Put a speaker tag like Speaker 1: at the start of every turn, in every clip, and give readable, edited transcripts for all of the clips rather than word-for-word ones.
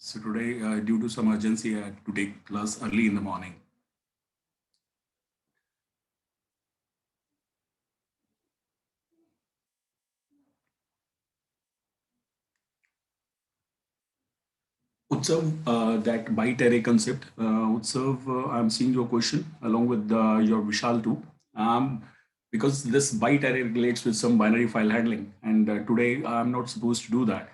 Speaker 1: So today, due to some urgency, I had to take class early in the morning. Utsav, that byte array concept. Utsav, I'm seeing your question along with your Vishal too. Um, because this byte array relates with some binary file handling, and today I'm not supposed to do that.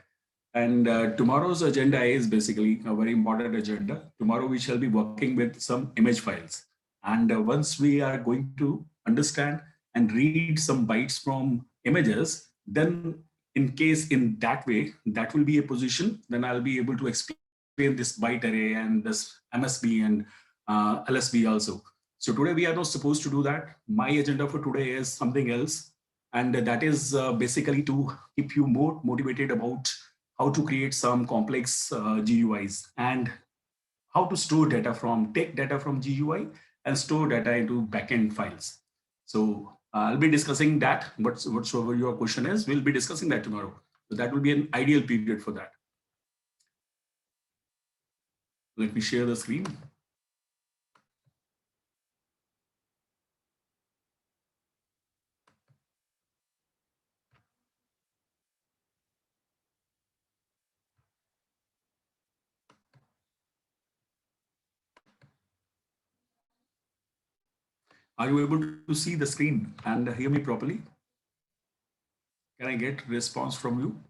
Speaker 1: And tomorrow's agenda is basically a very important agenda. Tomorrow we shall be working with some image files. And once we are going to understand and read some bytes from images, then in case in that way, that will be a position, then I'll be able to explain this byte array and this MSB and LSB also. So today we are not supposed to do that. My agenda for today is something else. And that is basically to keep you more motivated about how to create some complex GUIs and how to store data from take data from GUI and store data into backend files. So I'll be discussing that. Whatsoever your question is, we'll be discussing that tomorrow. So that will be an ideal period for that. Let me share the screen. Are you able to see the screen and hear me properly? Can I get response from you?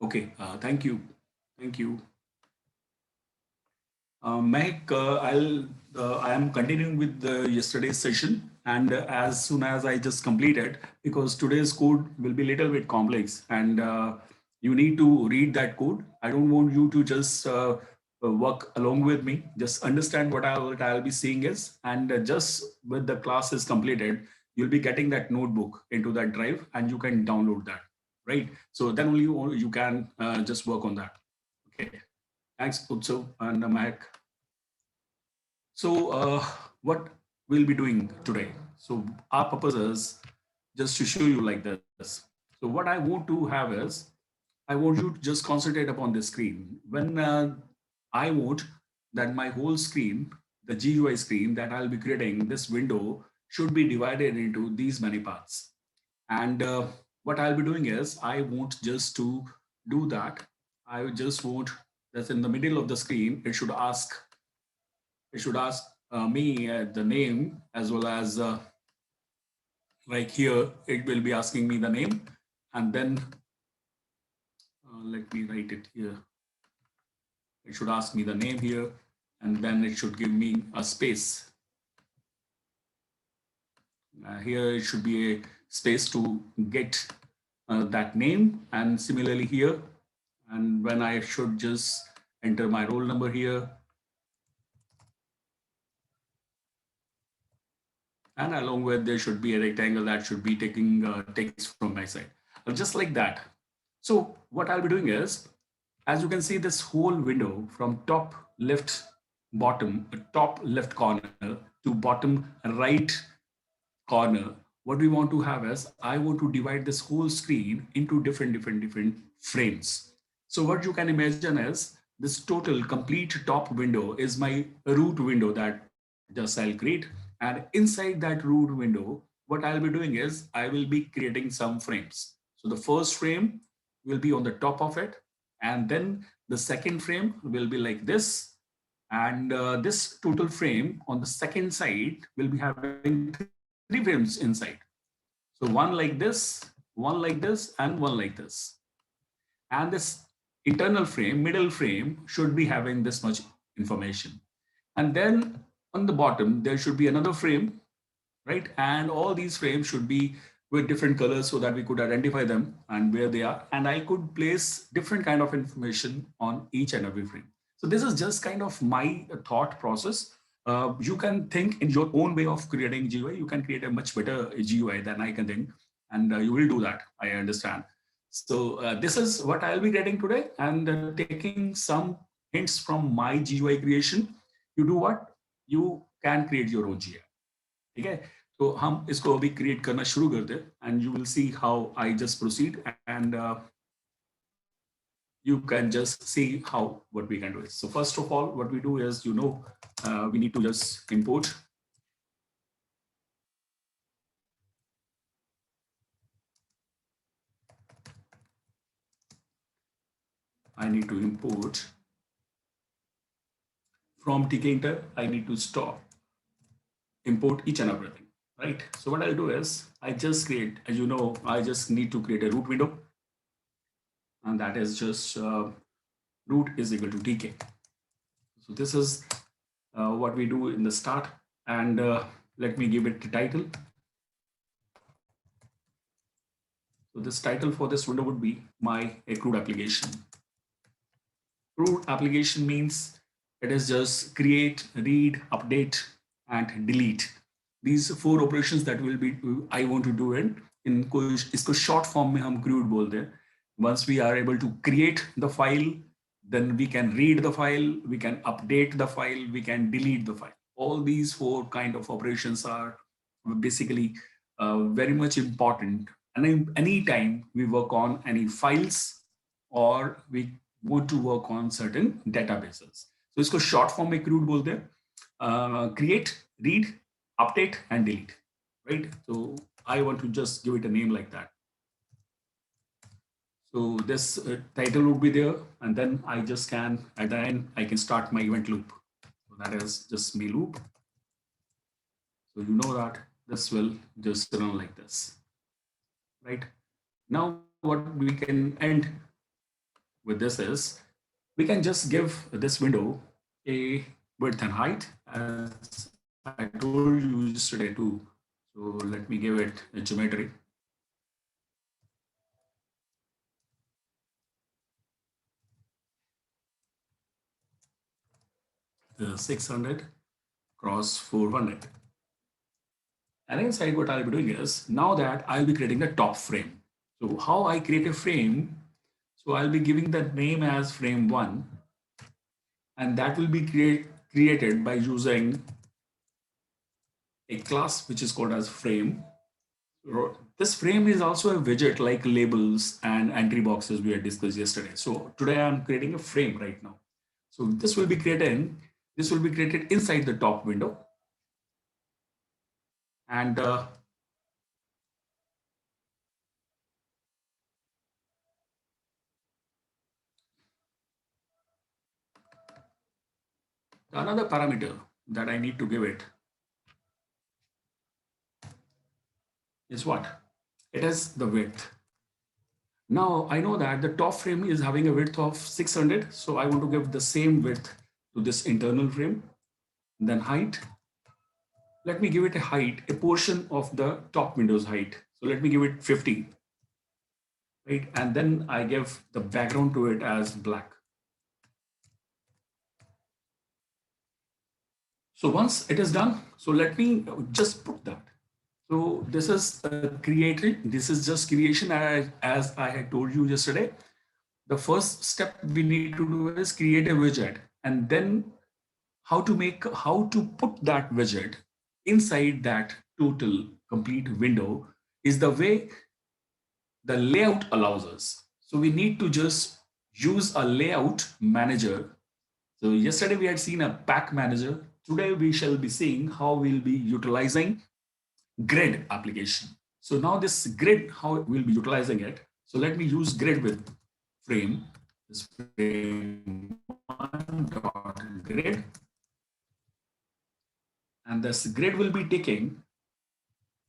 Speaker 1: Okay, thank you. Thank you. Mehak, I am continuing with yesterday's session, and as soon as I just completed, because today's code will be a little bit complex, and you need to read that code. I don't want you to just work along with me. Just understand what I'll be seeing is, and just with the class is completed, you'll be getting that notebook into that drive, and you can download that, right? So then only you can just work on that. Okay. Thanks, Utsu and Mehak. So, what we'll be doing today? So, our purpose is just to show you like this. So, what I want to have is I want you to just concentrate upon the screen. When I want that my whole screen, the GUI screen that I'll be creating, this window should be divided into these many parts. And what I'll be doing is I want just to do that. I just want that in the middle of the screen, it should ask me the name as well as like here it will be asking me the name, and then let me write it here. It should ask me the name here, and then it should give me a space. Here it should be a space to get that name, and similarly here, and when I should just enter my roll number here, and along with there should be a rectangle that should be taking text from my side. Just like that. So what I'll be doing is, as you can see this whole window from top left bottom, top left corner to bottom right corner, what we want to have is I want to divide this whole screen into different frames. So what you can imagine is this total complete top window is my root window that just I'll create. And inside that root window, what I'll be doing is I will be creating some frames. So the first frame will be on the top of it. And then the second frame will be like this. And this total frame on the second side will be having three frames inside. So one like this, and one like this. And this internal frame, middle frame should be having this much information. And then on the bottom, there should be another frame, right? And all these frames should be with different colors so that we could identify them and where they are. And I could place different kind of information on each and every frame. So this is just kind of my thought process. You can think in your own way of creating GUI. You can create a much better GUI than I can think, and you will do that. I understand. So this is what I'll be getting today, and taking some hints from my GUI creation. You do what? You can create your own GI. ठीक है, तो हम इसको अभी create करना शुरू करते हैं, and you will see how I just proceed, and you can just see how what we can do is. So first of all, what we do is, we need to just import. I need to import from tkinter. I need to stop import each and everything, right? So what I'll do is I just create, as you know, I just need to create a root window, and that is just root is equal to tk. So this is what we do in the start, and let me give it the title. So this title for this window would be my accrued application. Accrued application means it is just create, read, update, and delete. These four operations that will be I want to do it in इसको short form में हम crude बोलते हैं. Once we are able to create the file, then we can read the file, we can update the file, we can delete the file. All these four kind of operations are basically very much important. And anytime we work on any files or we want to work on certain databases. So इसको short form में crude बोलते हैं. Create, read, update, and delete, right? So I want to just give it a name like that. So this title would be there, and then I just can, at the end, I can start my event loop. So that is just me loop. So you know that this will just run like this, right? Now what we can end with this is, we can just give this window a width and height, as I told you yesterday too. So let me give it a geometry. The 600 cross 400. And inside what I'll be doing is, now that I'll be creating the top frame. So how I create a frame, so I'll be giving the name as frame 1, and that will be created by using a class which is called as frame. This frame is also a widget like labels and entry boxes we had discussed yesterday. So today I'm creating a frame right now. So this will be created inside the top window. And another parameter that I need to give it is what? It is the width. Now I know that the top frame is having a width of 600. So I want to give the same width to this internal frame. Then height. Let me give it a height, a portion of the top window's height. So let me give it 50. Right? And then I give the background to it as black. So once it is done, so let me just put that. So this is created. This is just creation, as I had told you yesterday. The first step we need to do is create a widget, and then how to put that widget inside that total complete window is the way the layout allows us. So we need to just use a layout manager. So yesterday we had seen a pack manager. Today we shall be seeing how we'll be utilizing grid application. So now this grid, how we'll be utilizing it. So let me use grid with frame. This frame one dot grid. And this grid will be taking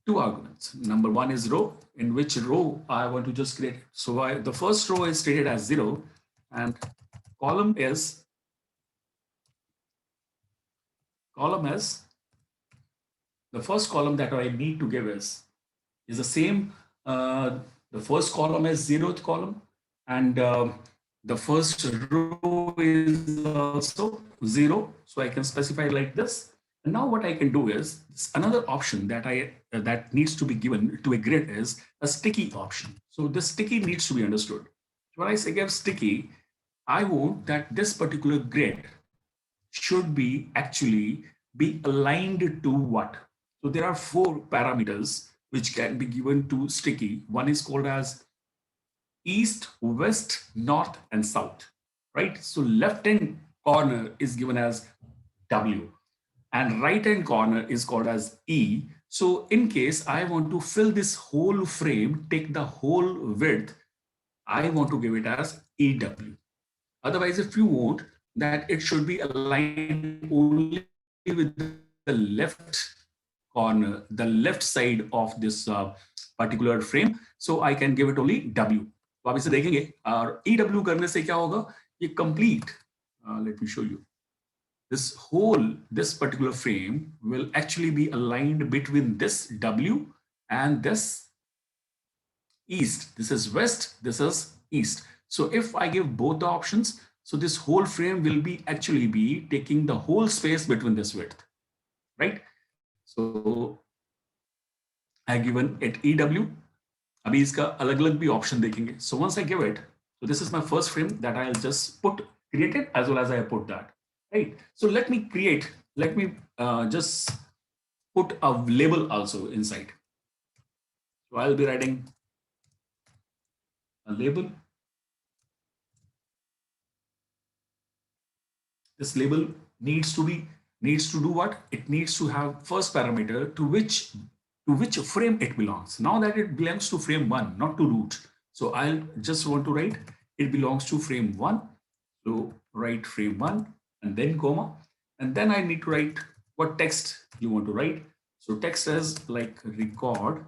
Speaker 1: two arguments. Number one is row, in which row I want to just create. So the first row is stated as 0, and column is the first column that I need to give is the same. The first column is 0th column, and the first row is also 0. So I can specify like this. And now what I can do is another option that needs to be given to a grid is a sticky option. So this sticky needs to be understood. When I say give sticky, I want that this particular grid should be actually be aligned to what? So there are 4 parameters which can be given to Sticky. One is called as east, west, north, and south, right? So left hand corner is given as W and right hand corner is called as E. So in case I want to fill this whole frame, take the whole width, I want to give it as EW. Otherwise, if you want that it should be aligned only with the left corner, the left side of this particular frame, so I can give it only W. तो आप इसे देखेंगे और EW करने से क्या होगा, ये complete, let me show you. This particular frame will actually be aligned between this W and this east. This is west, this is east. So if I give both the options, so this whole frame will be actually be taking the whole space between this width, right? So I given it EW. अभी इसका अलग-अलग भी option देखेंगे. So once I give it, so this is my first frame that I'll just create it as well as I put that, right? So let me just put a label also inside. So I'll be writing a label. This label needs to do what? It needs to have first parameter to which frame it belongs. Now that it belongs to frame 1, not to root. So I'll just want to write it belongs to frame 1. So write frame 1 and then comma. And then I need to write what text you want to write. So text as like record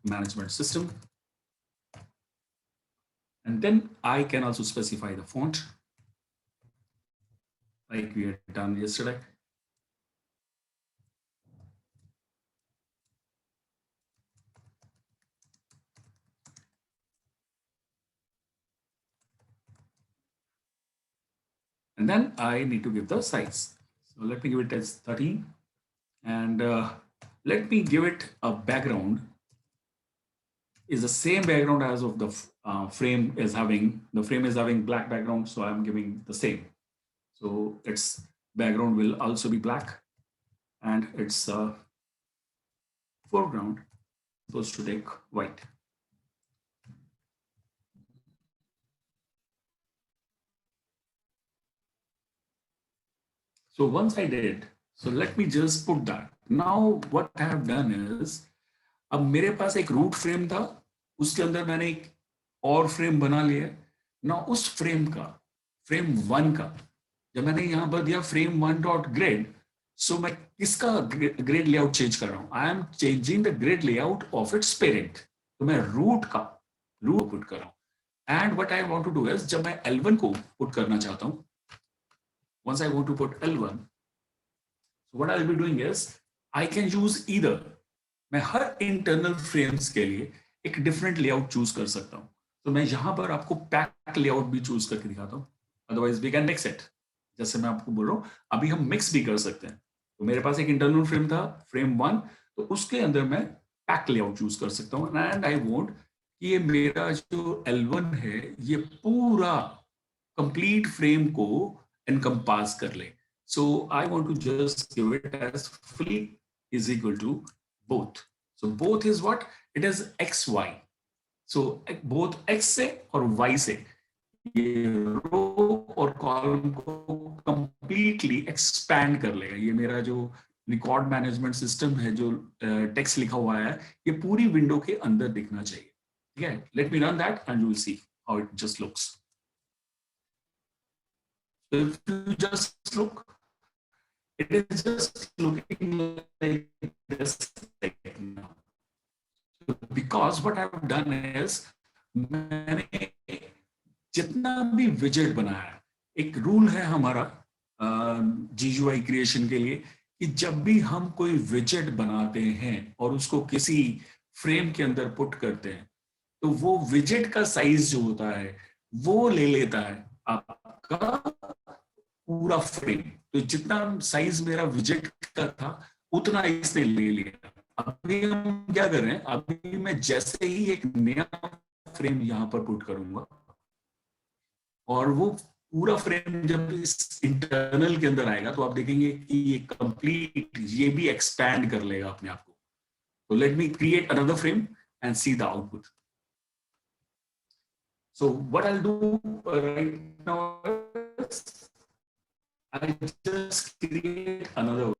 Speaker 1: management system. And then I can also specify the font like we had done yesterday. And then I need to give the size. So let me give it as 13 and let me give it a background is the same background as of the frame is having. The frame is having black background, so I'm giving the same. So its background will also be black and its foreground supposed to take white. So once I did, so let me just put that. Now what I have done is, अब मेरे पास एक root frame था, उसके अंदर मैंने एक और frame बना लिया. ना उस फ्रेम का, फ्रेम 1 का, जब मैंने यहाँ पर दिया frame 1 डॉट ग्रिड, सो मैं किसका ग्रिड लेआउट चेंज कर रहा हूँ? I am changing the grid layout of its parent. तो मैं रूट पुट कर रहा हूँ. And what I want to do is, जब मैं L1 को पुट करना चाहता हूँ, once I want to put L1, so what I'll be doing is I can use either. मैं हर इंटरनल फ्रेम्स के लिए एक डिफरेंट लेआउट चूज कर सकता हूँ. तो मैं यहाँ पर आपको पैक लेआउट भी चूज करके दिखाता हूँ. Otherwise we can mix it. जैसे मैं आपको बोल रहा हूँ, अभी हम मिक्स भी कर सकते हैं. तो मेरे पास एक इंटरनल फ्रेम था, फ्रेम 1, तो उसके अंदर मैं पैक लेआउट चूज कर सकता हूँ. एंड आई वांट कि ये मेरा जो L1 है, ये पूरा कंप्लीट फ्रेम को encompass कर ले. So I want to just give it as fully is equal to both. So both is what? It is XY. So both X से और Y से ये रो और कॉलम को completely expand कर लेगा. ये मेरा जो रिकॉर्ड मैनेजमेंट सिस्टम है, जो टेक्स्ट लिखा हुआ है, ये पूरी विंडो के अंदर दिखना चाहिए. ठीक है? Let me run that and you will see how it just looks. So if you just look, it is just looking like this right now. So because what I have done is, मैंने जितना भी विजेट बनाया है, एक rule है हमारा GUI creation के लिए कि जब भी हम कोई विजेट बनाते हैं और उसको किसी फ्रेम के अंदर पुट करते हैं, तो वो विजेट का साइज जो होता है वो ले लेता है आपका पूरा फ्रेम. तो जितना साइज मेरा विजेट का था उतना इसने ले लिया. अभी हम क्या कर रहे हैं, अभी मैं जैसे ही एक नया फ्रेम यहां पर पुट करूंगा और वो पूरा फ्रेम जब इस इंटरनल के अंदर आएगा तो आप देखेंगे कि ये कंप्लीट ये भी एक्सपैंड कर लेगा अपने आप को. So let me create another frame and see the output. So what I'll do right now is I just create another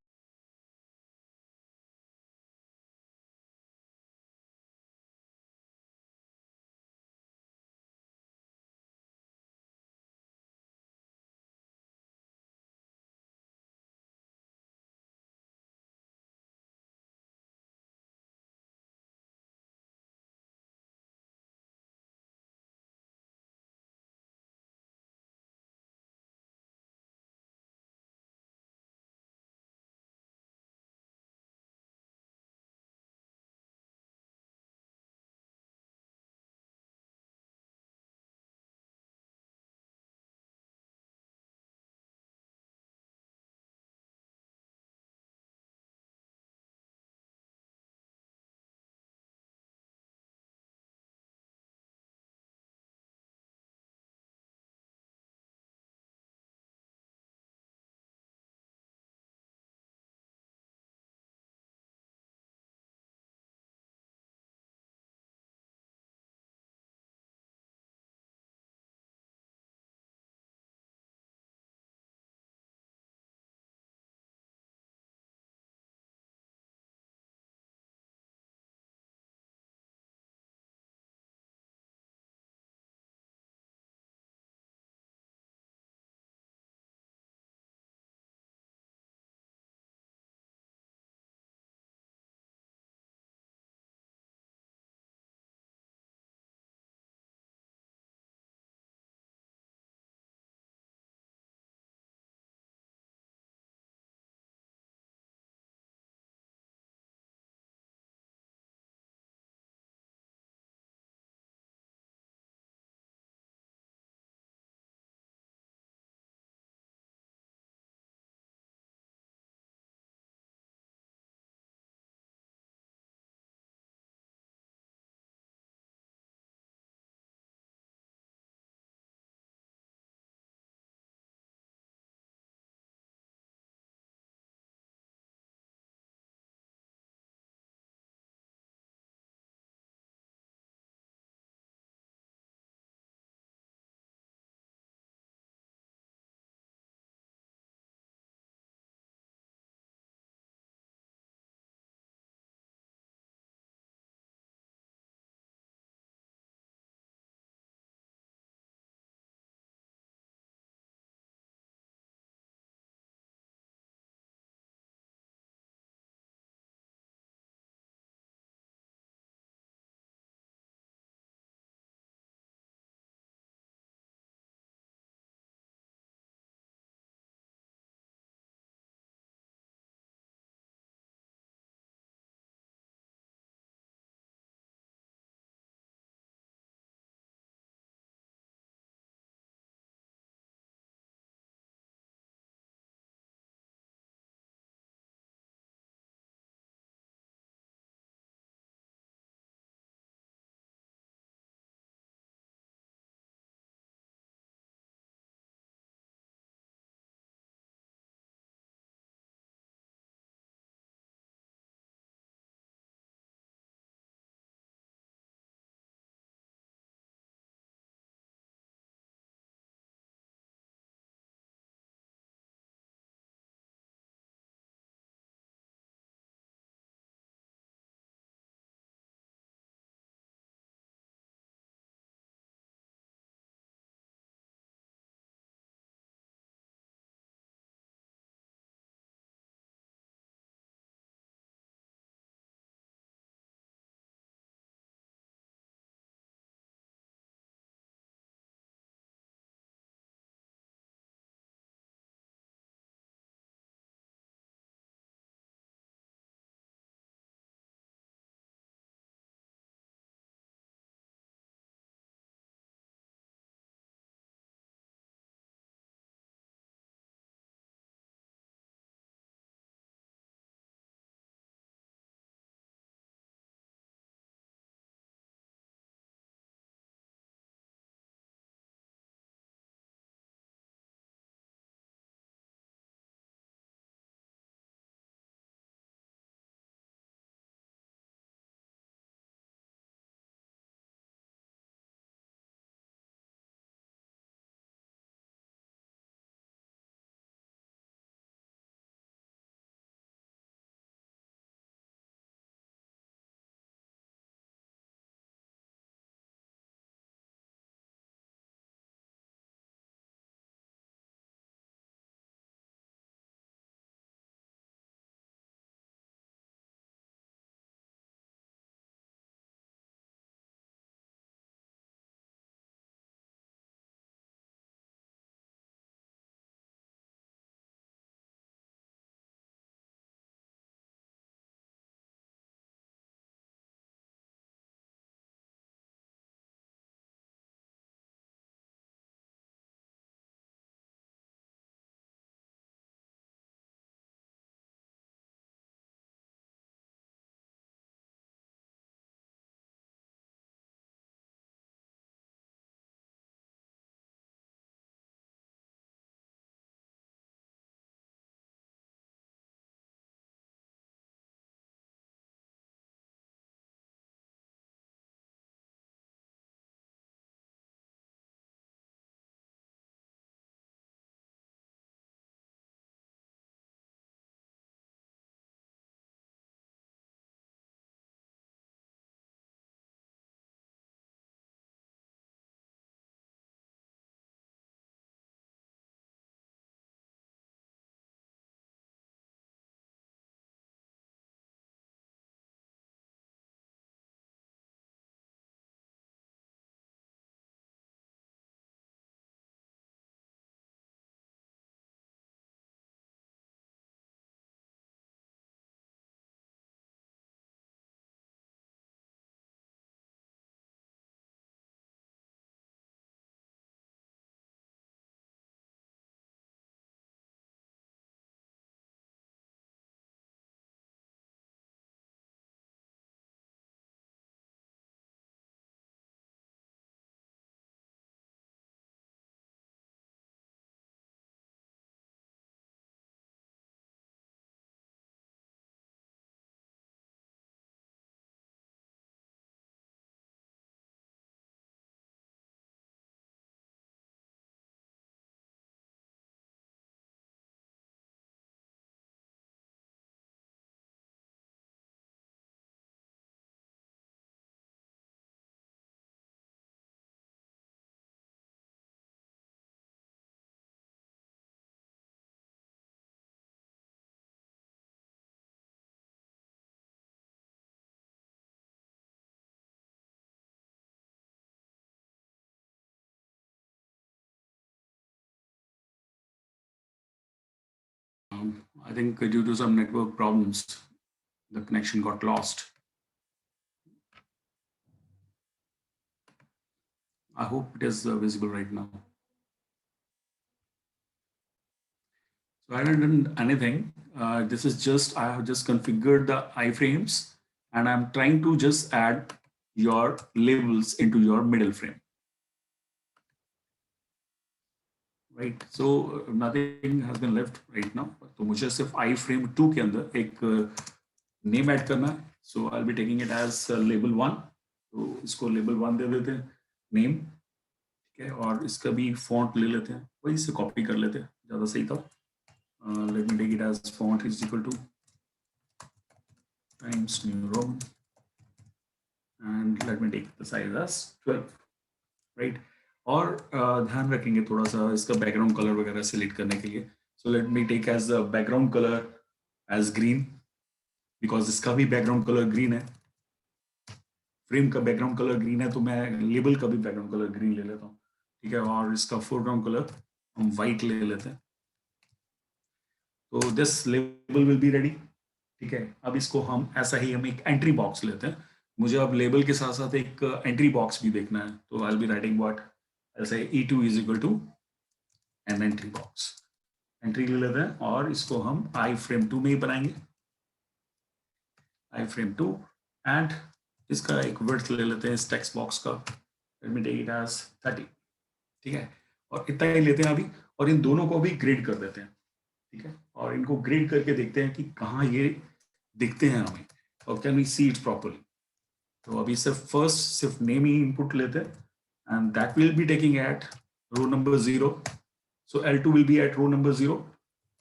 Speaker 1: I think due to some network problems, the connection got lost. I hope it is visible right now. So I haven't done anything. This is just, I have just configured the iframes and I'm trying to just add your labels into your middle frame. Right, so nothing has been left right now. तो मुझे सिर्फ iframe2 के अंदर एक name add करना है. So I'll be taking it as label 1. तो इसको label 1 दे देते हैं, name. ठीक है, और इसका भी font ले लेते हैं, वही से copy कर लेते हैं, ज़्यादा सही था. Let me take it as font is equal to Times New Roman, and let me take the size as 12, right? और ध्यान रखेंगे थोड़ा सा इसका बैकग्राउंड कलर वगैरह सिलेक्ट करने के लिए. So let me take as background colour as green, because इसका भी बैकग्राउंड कलर ग्रीन है. फ्रेम का बैकग्राउंड कलर ग्रीन है, तो मैं लेबल का भी बैकग्राउंड कलर ग्रीन ले लेता हूँ. ठीक है, और इसका फोरग्राउंड कलर हम वाइट ले लेते हैं. तो this label will be ready. ठीक है, अब इसको हम ऐसा ही हम एक एंट्री बॉक्स लेते हैं. मुझे अब लेबल के साथ साथ एक एंट्री बॉक्स भी देखना है, तो I will be writing what, ऐसे E2 is equal to an entry box. Entry ले लेते हैं और इसको हम iframe2 में ही बनाएंगे. iframe2 एंड इसका एक विड्थ ले लेते हैं इस टेक्स्ट बॉक्स का. Let me take it as 30. ठीक है, और इतना ही लेते हैं अभी, और इन दोनों को भी ग्रेड कर देते हैं. ठीक है, और इनको ग्रेड करके देखते हैं कि कहाँ ये दिखते हैं हमें, और can we see it properly. तो अभी सिर्फ नेम ही इनपुट लेते हैं, and that will be taking at row number 0. So L2 will be at row number 0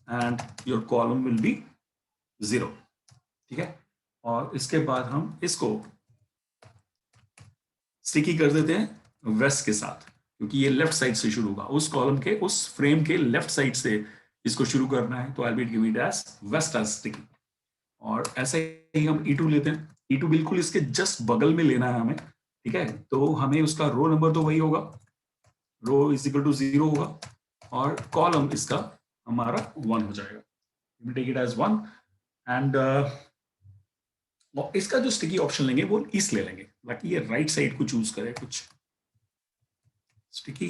Speaker 1: and your column will be 0. ठीक है, और इसके बाद हम इसको स्टिकी कर देते हैं वेस्ट के साथ, क्योंकि ये लेफ्ट साइड से शुरू होगा. उस कॉलम के, उस फ्रेम के लेफ्ट साइड से इसको शुरू करना है, तो I will give it as west as sticky. और ऐसे ही हम E2 लेते हैं. E2 बिल्कुल इसके जस्ट बगल में लेना है हमें. ठीक है, तो हमें उसका रो नंबर तो वही होगा, रो इज इक्वल टू 0 होगा, और कॉलम इसका हमारा 1 हो जाएगा. टेक इट एज 1 एंड इसका जो स्टिकी ऑप्शन लेंगे वो ईस्ट ले लेंगे, बाकी ये राइट साइड को चूज करे कुछ. Sticky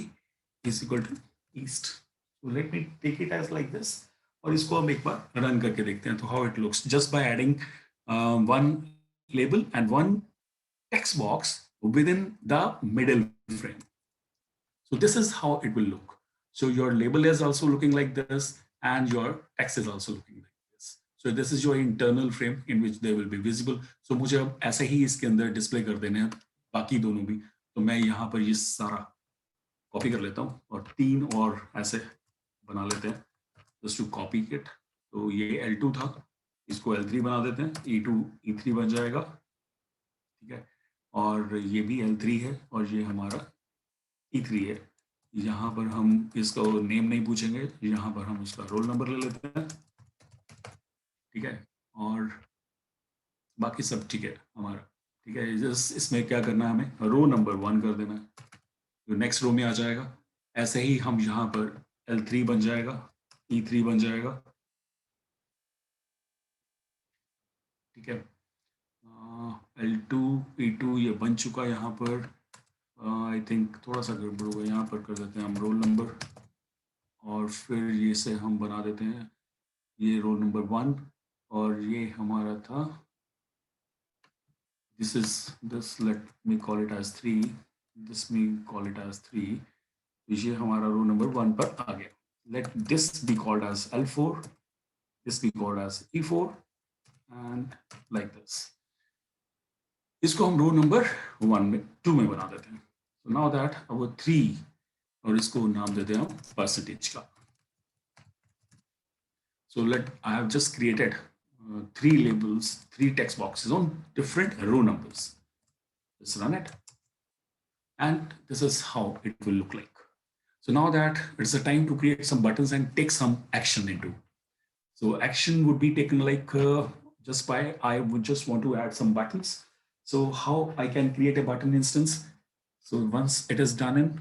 Speaker 1: is equal to east. So let me take it as like this, और इसको हम एक बार रन करके देखते हैं तो how it looks just by adding one label and one text box within the middle frame. So this is how it will look. So your label is also looking like this and your text is also looking like this. So this is your internal frame in which they will be visible. So मुझे अब ऐसे ही इसके अंदर display कर देने हैं बाकी दोनों भी. तो मैं यहाँ पर ये सारा कॉपी कर लेता हूँ और 3 और ऐसे बना लेते हैं just to copy it. तो ये L2 था, इसको L3 बना देते हैं, E2 E3 बन जाएगा. ठीक है, और ये भी L3 है और ये हमारा E3 है. यहाँ पर हम इसका नेम नहीं पूछेंगे, यहाँ पर हम उसका रोल नंबर ले लेते हैं. ठीक है, और बाकी सब ठीक है हमारा. ठीक है, जस्ट इसमें क्या करना है, हमें रो नंबर 1 कर देना है, तो नेक्स्ट रो में आ जाएगा. ऐसे ही हम यहाँ पर L3 बन जाएगा, E3 बन जाएगा. ठीक है, L2 E2 ये बन चुका है. यहाँ पर आई थिंक थोड़ा सा गड़बड़ होगा, यहाँ पर कर देते हैं हम रोल नंबर, और फिर ये से हम बना देते हैं ये रोल नंबर 1, और ये हमारा था this let me call it as 3, this me call it as 3. ये हमारा रो नंबर 1 पर आ गया. Let this be called as L4, this be called as E4 and like this. इसको हम रो नंबर 2 में बना देते हैं. So now that our 3, और इसको नाम देते हैं हम परसेंटेज का. So I have just created 3 labels, 3 text boxes on different row numbers. Let's run it. And this is how it will look like. So now that it's a time to create some buttons and take some action into. So action would be taken like just by, I would just want to add some buttons. So how I can create a button instance. So once it is done in,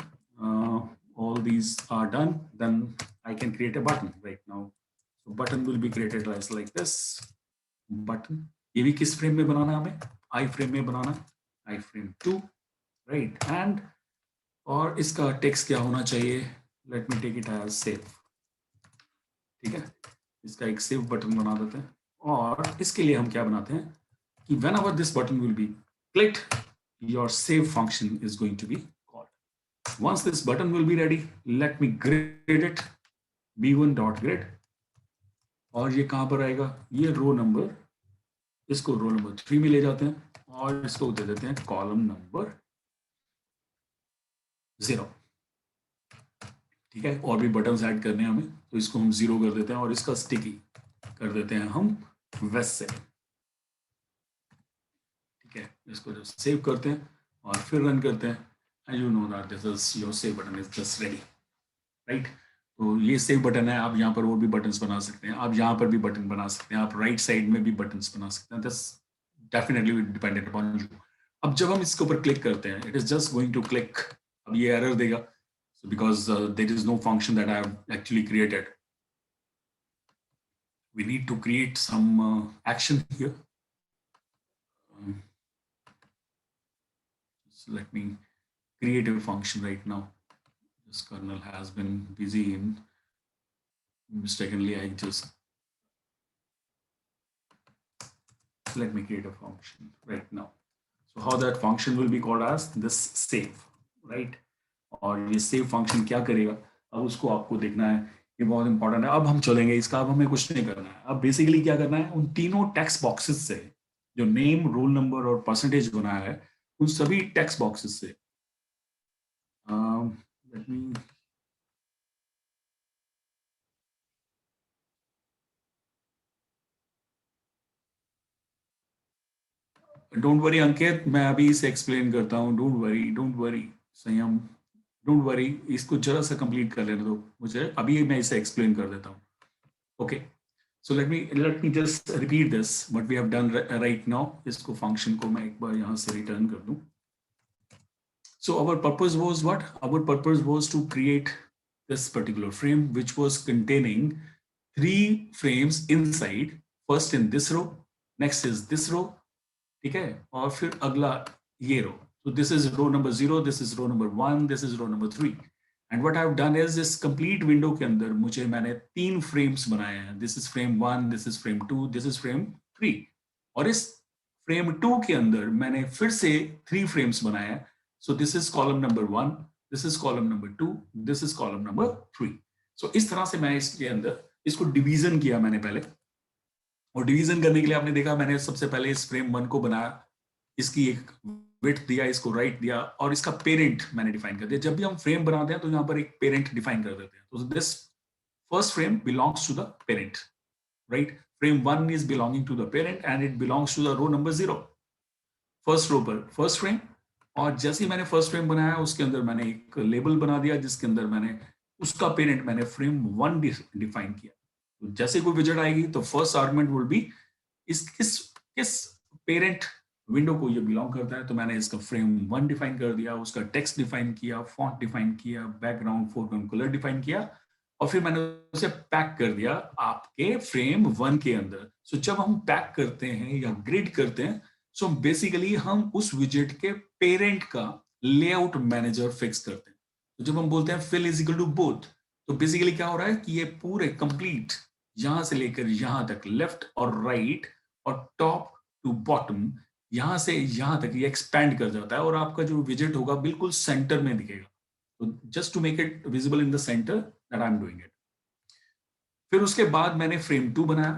Speaker 1: all these are done, then I can create a button right now. Button will be created like this button. ये भी किस frame में बनाना है हमें? आई frame में बनाना है, आई frame 2, right. And और इसका टेक्स्ट क्या होना चाहिए? Let me take it as save, ठीक है। इसका एक सेव बटन बना देते हैं और इसके लिए हम क्या बनाते हैं कि when ever this button will be clicked, your save function is going to be called. Once this button will be ready, let me grid it b1.grid, और ये कहां पर आएगा? ये रो नंबर, इसको रो नंबर 3 में ले जाते हैं और इसको दे देते हैं कॉलम नंबर 0, ठीक है। और भी बटन्स ऐड करने हैं हमें, तो इसको हम 0 कर देते हैं और इसका स्टिकी कर देते हैं हम वेस्ट से, ठीक है। इसको जब सेव करते हैं और फिर रन करते हैं, and you know that this is your save button is just ready, right? तो ये सेव बटन है, आप यहाँ पर और भी बटन्स बना सकते हैं, आप यहाँ पर भी बटन बना सकते हैं, आप राइट साइड में भी बटन्स बना सकते हैं, this definitely dependent upon you. अब जब हम इसके ऊपर क्लिक करते हैं, it is just going to click, अब ये एरर देगा, so because there is no function that I have actually created, we need to create some action here. So let me create a function right now. This kernel has been busy in mistakenly I just let me create a function right now. So how that function will be called as this save, right? और ये save function क्या करेगा, अब उसको आपको देखना है, ये बहुत इंपॉर्टेंट है। अब हम चलेंगे इसका, अब हमें कुछ नहीं करना है, अब बेसिकली क्या करना है, उन तीनों टेक्स्ट बॉक्सेस से जो नेम, रोल नंबर और परसेंटेज बनाया है, उन सभी टेक्स्ट बॉक्सेस से let me डोंट वरी अंकित, मैं अभी इसे एक्सप्लेन करता हूँ, डोंट वरी संयम, डोंट वरी, इसको जरा सा कंप्लीट कर लेने दो मुझे, अभी मैं इसे एक्सप्लेन कर देता हूँ। Okay, so let me just repeat this what we have done right now. इसको फंक्शन को मैं एक बार यहाँ से रिटर्न कर दूँ। So our purpose was what? Our purpose was to create this particular frame which was containing 3 frames inside. First in this row, next is this row, ठीक है, और फिर अगला ये रो। So this is row number 0, this is row number 1, this is row number 3. And what I've done is इस complete window के अंदर मुझे मैंने 3 frames बनाए हैं। This is frame 1, this is frame 2, this is frame 3. और इस frame 2 के अंदर मैंने फिर से 3 frames बनाए हैं। So this is column number 1, this is column number 2, this is column number 3. So इस तरह से मैं इसके अंदर इसको डिवीजन किया मैंने पहले, और डिवीजन करने के लिए आपने देखा मैंने सबसे पहले इस फ्रेम 1 को बनाया, इसकी एक विड्थ दिया, इसको राइट दिया, और इसका पेरेंट मैंने डिफाइन कर दिया। जब भी हम फ्रेम बनाते हैं तो यहाँ पर एक पेरेंट डिफाइन कर देते हैं। तो this first frame belongs to the parent, right? Frame 1 is belonging to the parent and it belongs to the row number 0, first row पर फर्स्ट फ्रेम। और जैसे ही मैंने फर्स्ट फ्रेम बनाया उसके अंदर मैंने एक लेबल बना दिया जिसके अंदर मैंने उसका पेरेंट मैंने फ्रेम 1 डिफाइन किया। तो जैसे कोई विजेट आएगी तो फर्स्ट आर्गुमेंट विल बी किस पेरेंट विंडो को ये बिलोंग करता है। तो मैंने इसका फ्रेम 1 डिफाइन कर दिया, उसका टेक्स्ट डिफाइन किया, फॉन्ट डिफाइन किया, बैकग्राउंड फोरग्राउंड कलर डिफाइन किया, और फिर मैंने उसे पैक कर दिया आपके फ्रेम 1 के अंदर। सो जब हम पैक करते हैं या ग्रिड करते हैं, सो बेसिकली हम उस विजेट के पेरेंट का लेआउट मैनेजर फिक्स करते हैं। तो जब हम बोलते हैं fill is equal to both, तो बेसिकली क्या हो रहा है कि ये पूरे कंप्लीट यहां से लेकर यहां तक, लेफ्ट और राइट और टॉप टू बॉटम, यहां से यहां तक ये एक्सपैंड कर जाता है और आपका जो विजेट होगा बिल्कुल सेंटर में दिखेगा। तो just to make it visible in the centre that I am doing it. फिर उसके बाद मैंने फ्रेम 2 बनाया।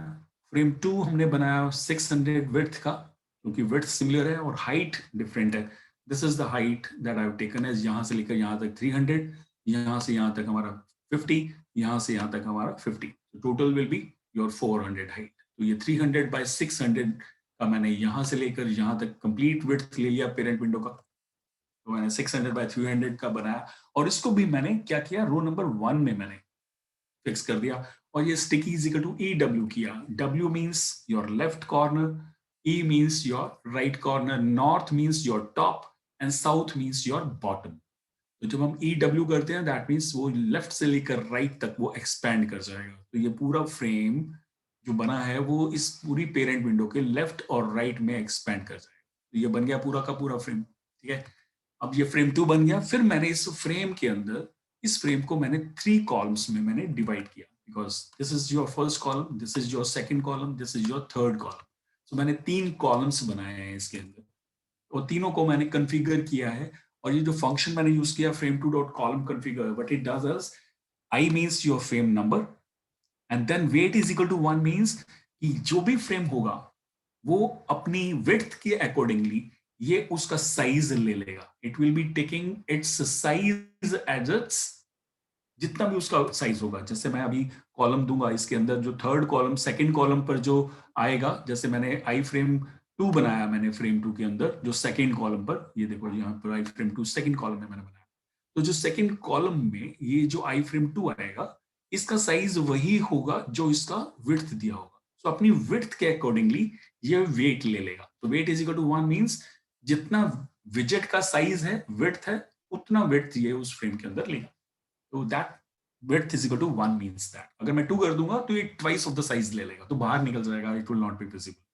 Speaker 1: फ्रेम 2 हमने बनाया 600 विड्थ का, क्योंकि विड्थ सिमिलर है और हाइट डिफरेंट है। This is the height that I have taken as, यहां से लेकर यहां तक 300, यहां से यहां तक हमारा 50, यहां से यहां तक हमारा 50, total will be your 400 height. तो ये 300 बाय 600 का मैंने यहां से लेकर यहां तक कंप्लीट विड्थ ले लिया पेरेंट विंडो का। तो मैंने 600 बाय 300 का बनाया, और इसको भी मैंने क्या किया, रो नंबर 1 में मैंने फिक्स कर दिया, और ये sticky is equal to EW किया। W means your left corner, E means your right corner, north means your top, and south means your bottom. तो जब हम EW करते हैं दैट मीन्स वो लेफ्ट से लेकर राइट तक वो एक्सपैंड कर जाएगा। तो ये पूरा फ्रेम जो बना है वो इस पूरी पेरेंट विंडो के लेफ्ट और राइट में एक्सपैंड कर जाएगा। तो ये बन गया पूरा का पूरा फ्रेम, ठीक है। अब ये फ्रेम 2 बन गया। फिर मैंने इस फ्रेम के अंदर इस फ्रेम को मैंने 3 कॉलम्स में मैंने डिवाइड किया, because this is your first column, this is your second column, this is your third column. तो मैंने 3 कॉलम्स बनाए हैं इसके अंदर और तीनों को मैंने कॉन्फ़िगर किया है। और ये जो फंक्शन मैंने यूज किया frame to dot column configure, what it does is I means your frame number and then weight is equal to 1 means कि जो भी फ्रेम होगा वो अपनी विड्थ के अकॉर्डिंगली ये उसका साइज ले लेगा। It will be taking its size as its जितना भी उसका साइज होगा। जैसे मैं अभी कॉलम दूंगा इसके अंदर, जो थर्ड कॉलम सेकंड कॉलम पर जो आएगा, जैसे मैंने आई फ्रेम 2 बनाया, मैंने फ्रेम 2 के अंदर जो सेकंड कॉलम पर, ये देखो यहाँ पर आई फ्रेम 2 सेकंड कॉलम में मैंने बनाया। तो जो सेकंड कॉलम में ये जो आई फ्रेम 2 आएगा इसका साइज वही होगा जो इसका विड्थ दिया होगा। तो अपनी विड्थ के अकॉर्डिंगली ये वेट ले लेगा। तो weight is equal to 1 means जितना विजेट का साइज है, विड्थ है, उतना विड्थ ये उस फ्रेम के अंदर लेगा। तो that width is equal to 1 means that अगर मैं 2 कर दूंगा तो ये twice of the size ले लेगा, तो बाहर निकल जाएगा, it will not be visible।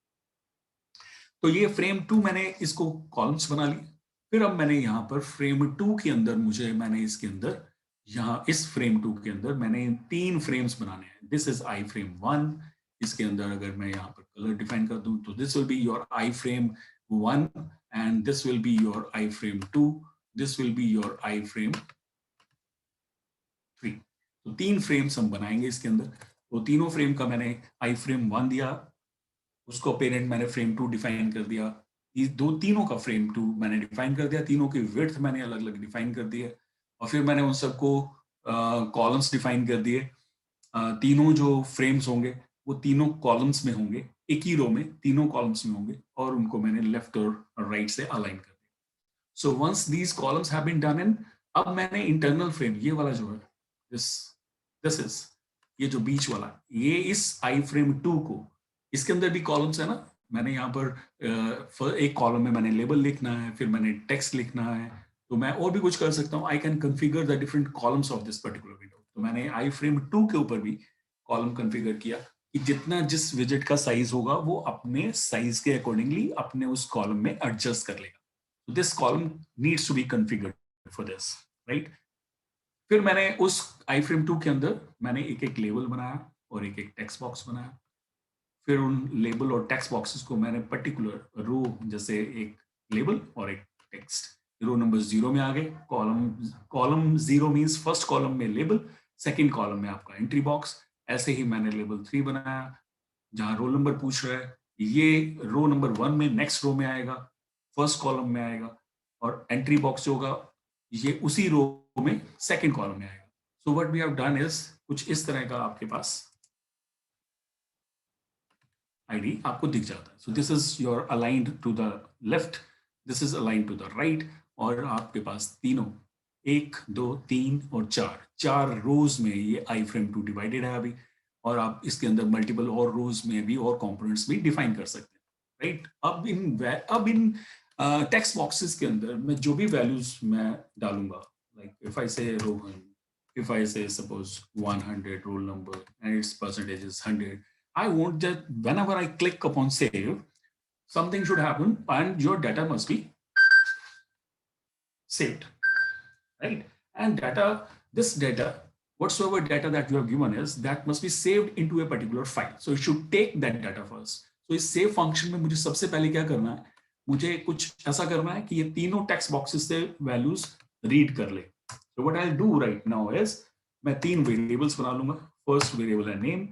Speaker 1: तो ये फ्रेम 2 मैंने इसको कॉलम्स बना लिए। फिर अब मैंने यहाँ पर फ्रेम 2 के अंदर मैंने इसके अंदर यहाँ इस फ्रेम 2 के अंदर मैंने 3 फ्रेम्स बनाने हैं। This is I frame 1। इसके अंदर अगर मैं यहाँ पर कलर डिफाइन कर दूं तो this will be your I frame 1 and this will be your I frame 2, this will be your I frame 3। तो 3 फ्रेम्स हम बनाएंगे इसके अंदर। तो तीनों फ्रेम का मैंने आई फ्रेम 1 दिया, उसको पेरेंट मैंने फ्रेम 2 डिफाइन कर दिया। ये तीनों का फ्रेम 2 मैंने डिफाइन कर दिया, तीनों की विड्थ मैंने अलग अलग डिफाइन कर दिया और फिर मैंने उन सबको कॉलम्स डिफाइन कर दिए। तीनों जो फ्रेम्स होंगे वो तीनों कॉलम्स में होंगे, एक ही रो में तीनों कॉलम्स में होंगे और उनको मैंने लेफ्ट और राइट से अलाइन कर दिया। So once these columns have been done in, अब मैंने इंटरनल फ्रेम ये वाला जो है दिस दिस इज ये जो बीच वाला, ये इस आई फ्रेम 2 को, इसके अंदर भी कॉलम्स है ना, मैंने यहाँ पर एक कॉलम में मैंने लेबल लिखना है, फिर मैंने टेक्स्ट लिखना है, तो मैं और भी कुछ कर सकता हूँ। I can configure the different columns of this particular window. तो मैंने आई फ्रेम 2 के ऊपर भी कॉलम कॉन्फ़िगर किया कि जितना जिस विजेट का साइज होगा वो अपने साइज के अकॉर्डिंगली अपने उस कॉलम में एडजस्ट कर लेगा। So this column needs to be configured for this, right? फिर मैंने उस iframe 2 के अंदर मैंने एक एक लेबल बनाया और एक एक टेक्स्ट बॉक्स बनाया। फिर उन लेबल और टेक्स्ट बॉक्सेस को मैंने पर्टिकुलर रो, जैसे एक लेबल और एक टेक्स्ट, रो नंबर 0 में आ गए। कॉलम 0 मींस फर्स्ट कॉलम में लेबल, सेकंड कॉलम में आपका एंट्री बॉक्स। ऐसे ही मैंने लेबल 3 बनाया, जहां रोल नंबर पूछ रहा है ये रो नंबर 1 में नेक्स्ट रो में आएगा, फर्स्ट कॉलम में आएगा, और एंट्री बॉक्स होगा ये उसी रो में सेकंड कॉलम में आएगा। So what we have done is कुछ इस तरह का आपके पास आईडी आपको दिख जाता है। So this is your aligned to the left, this is aligned to the right, और आपके पास तीनों 1 2 3 और 4 रोज में ये आई फ्रेम 2 डिवाइडेड है अभी। और आप इसके अंदर मल्टीपल और रोज में भी और कंपोनेंट्स भी डिफाइन कर सकते हैं, राइट। अब इन टेक्स्ट बॉक्सेस के अंदर मैं जो भी वैल्यूज मैं डालूंगा, लाइक इफ आई से Rohan, if I say suppose 100 roll number and its percentage is 100, I want that whenever I click upon save, something should happen and your data must be saved, right? And this data, whatsoever data that you have given is, that must be saved into a particular file. So it should take that data first. So इस save function में मुझे सबसे पहले क्या करना है, मुझे कुछ ऐसा करना है कि ये तीनों टेक्स्ट बॉक्सेस से वैल्यूज रीड कर ले। So what I'll do right now is मैं 3 वेरिएबल्स बना लूंगा। फर्स्ट वेरिएबल है नेम,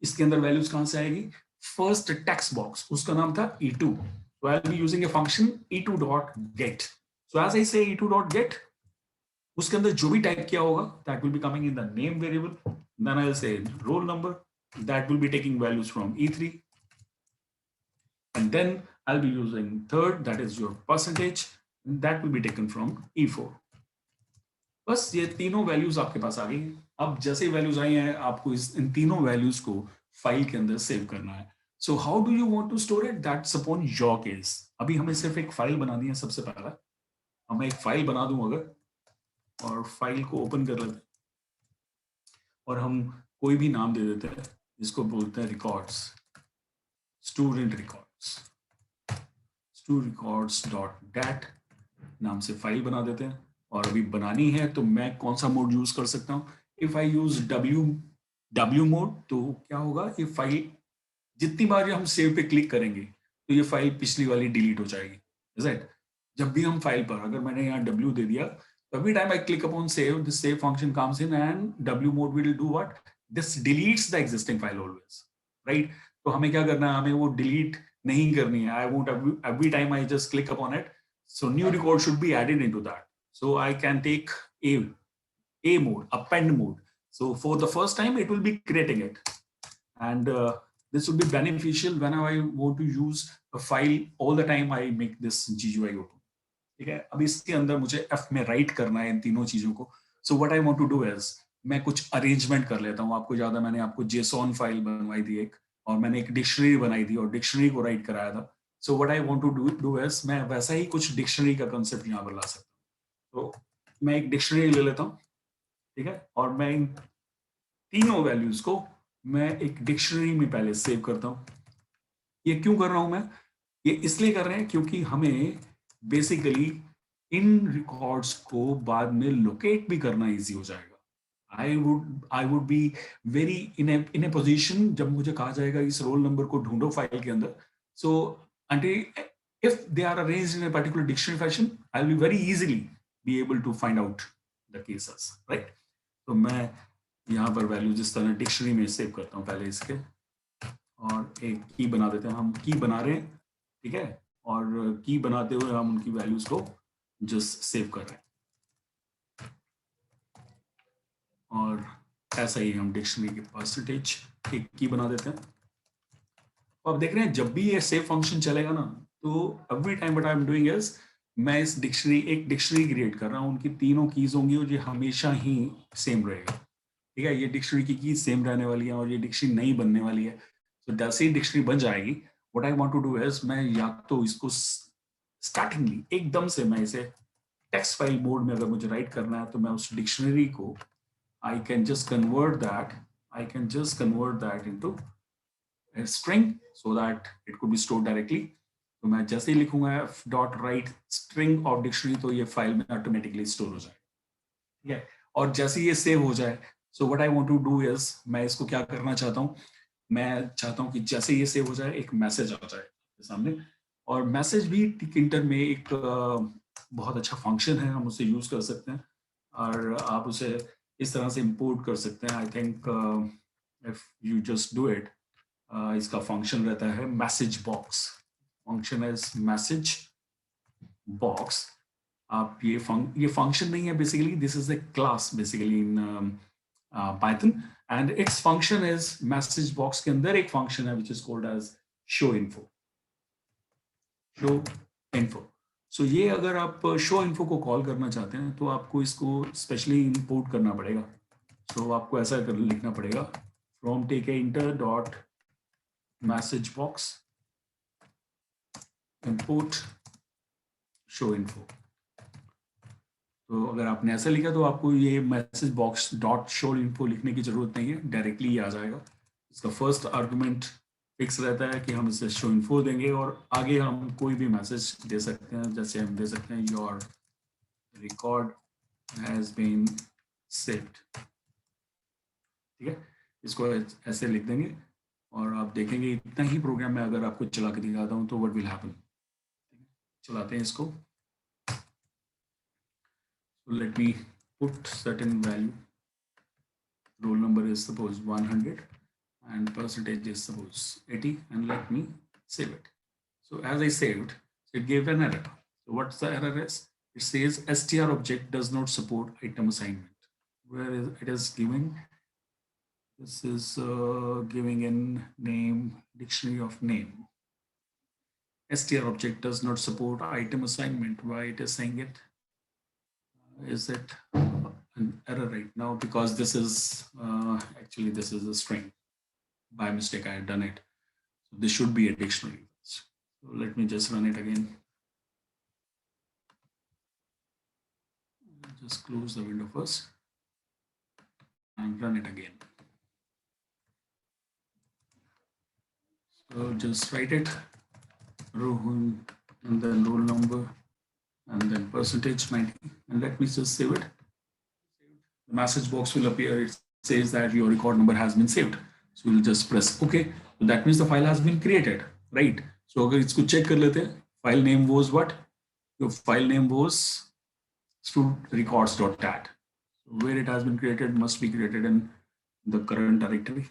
Speaker 1: इसके अंदर वैल्यूज कहां से आएगी, फर्स्ट टेक्स्ट बॉक्स उसका नाम था e2, so I'll be using a function e2.get। so as I say e2.get, उसके अंदर जो भी टाइप किया होगा that will be coming in the name variable, then I'll say roll number, that will be taking values from e3, and then I'll be using third, that is your percentage, that will be taken from e4। बस ये तीनों values आपके पास आ गई। अब जैसे values आई हैं आपको इन तीनों वैल्यूज को फाइल के अंदर सेव करना है। So how do you want to store it, that's upon your case. अभी हमें सिर्फ एक फाइल बनानी है। सबसे पहला मैं एक फाइल बना दूं अगर, और फाइल को ओपन कर लेते हैं और हम कोई भी नाम दे देते हैं, जिसको बोलते हैं रिकॉर्ड्स, स्टूडेंट रिकॉर्ड्स, studrecords.dat नाम से फाइल बना देते हैं। और अभी बनानी है तो मैं कौन सा मोड यूज कर सकता हूँ? If I use W mode तो क्या होगा, ये फाइल जितनी बार हम सेव पे क्लिक करेंगे तो ये फाइल पिछली वाली डिलीट हो जाएगी। Is it? जब भी हम फाइल पर, अगर मैंने यहाँ डब्ल्यू दे दिया, तो every time I click upon save, this save function comes in and W mode will do what, this deletes the existing file always, right? तो हमें क्या करना है, हमें वो डिलीट नहीं करनी है। I won't every time I just click upon it, so new record should be added into that. So I can take a mode, append mode. So for the first time, it will be creating it. And this would be beneficial whenever I want to use a file all the time I make this GUI open. ठीक है, अब इसके अंदर मुझे F में right करना है इन तीनों चीजों को। So what I want to do is, मैं कुछ अरेंजमेंट कर लेता हूँ। आपको ज्यादा, मैंने आपको JSON फाइल बनवाई थी एक, और मैंने एक डिक्शनरी बनाई थी और डिक्शनरी को राइट कराया था। So what I want to do is, मैं वैसा ही कुछ डिक्शनरी का कंसेप्ट यहाँ पर ला सकता हूँ। तो मैं एक डिक्शनरी ले लेता हूँ, ठीक है, और मैं इन तीनों वैल्यूज को मैं एक डिक्शनरी में पहले सेव करता हूँ। ये क्यों कर रहा हूं मैं? ये इसलिए कर रहे हैं क्योंकि हमें बेसिकली इन रिकॉर्ड्स को बाद में लोकेट भी करना इजी हो जाएगा। I would be very in A position, जब मुझे कहा जाएगा इस रोल नंबर को ढूंढो फाइल के अंदर, सो if they are arranged in a particular dictionary fashion, I'll be very easily be able to find out the cases, right? तो मैं यहाँ पर वैल्यू जिस तरह डिक्शनरी में सेव करता हूँ पहले इसके, और एक की बना देते हैं, हम की बना रहे हैं, ठीक है, और की बनाते हुए हम उनकी वैल्यूज को जस्ट सेव कर रहे हैं। और ऐसा ही हम डिक्शनरी के परसेंटेज एक की बना देते हैं। तो आप देख रहे हैं जब भी ये सेव फंक्शन चलेगा ना, तो every time what I am doing is, मैं इस डिक्शनरी, एक डिक्शनरी क्रिएट कर रहा हूँ, उनकी तीनों कीज होंगी और ये हमेशा ही सेम रहेगा, ठीक है। ये डिक्शनरी की कीज सेम रहने वाली है और ये डिक्शनरी नहीं बनने वाली है। तो जैसे ही डिक्शनरी बन जाएगी, what I want to do is, मैं या तो इसको स्टार्टिंगली एकदम से मैं इसे टेक्स्ट फाइल मोड में अगर मुझे राइट करना है, तो मैं उस डिक्शनरी को I can just convert that into a string so that it could be stored directly. तो मैं जैसे ही लिखूंगा f.write string of dictionary, तो ये फाइल में ऑटोमेटिकली स्टोर हो जाए, ठीक है। और जैसे ये सेव हो जाए, so what I want to do is, मैं इसको क्या करना चाहता हूँ, मैं चाहता हूँ कि जैसे ये सेव हो जाए एक मैसेज आ जाए सामने। और मैसेज भी टिकिंटर में एक बहुत अच्छा फंक्शन है, हम उसे यूज कर सकते हैं और आप उसे इस तरह से इंपोर्ट कर सकते हैं। I think if you just do it, इसका फंक्शन रहता है message box. Function is message box. आप ये फंक्शन नहीं है basically, this is a class basically in Python, and its function is message box के अंदर एक फंक्शन है which is called as show info. So ये अगर आप शो इन्फो को कॉल करना चाहते हैं तो आपको इसको स्पेशली इंपोर्ट करना पड़ेगा। सो आपको ऐसा लिखना पड़ेगा, from tkinter dot message box import showinfo. तो अगर आपने ऐसा लिखा तो आपको ये message box dot showinfo लिखने की जरूरत नहीं है, डायरेक्टली आ जाएगा। इसका फर्स्ट आर्गुमेंट फिक्स रहता है कि हम इसे शो इन्फो देंगे और आगे हम कोई भी मैसेज दे सकते हैं, जैसे हम दे सकते हैं your record has been saved, ठीक है। इसको ऐसे लिख देंगे और आप देखेंगे इतना ही प्रोग्राम में अगर आपको चला के दिखाता हूँ तो व्हाट विल हैपन। चलाते हैं इसको। Let me put certain value, roll number is suppose 100 and percentage is suppose 80, and let me save it. So as I saved, it gave an error. So what's the error is? It says str object does not support item assignment. Where is it is giving? This is giving in name, dictionary of name. str object does not support item assignment. Why it is saying it? Is it an error right now? Because this is actually this is a string. By mistake I had done it. So this should be a dictionary. So let me just run it again. just close the window first and run it again. So just write it, Rohan, and then roll number, and then percentage 90, and let me just save it. The message box will appear. It says that your record number has been saved. So we'll just press OK. So that means the file has been created, right? So अगर इसको check कर लेते हैं, file name was what? Your file name was studrecords.dat. So where it has been created must be created in the current directory.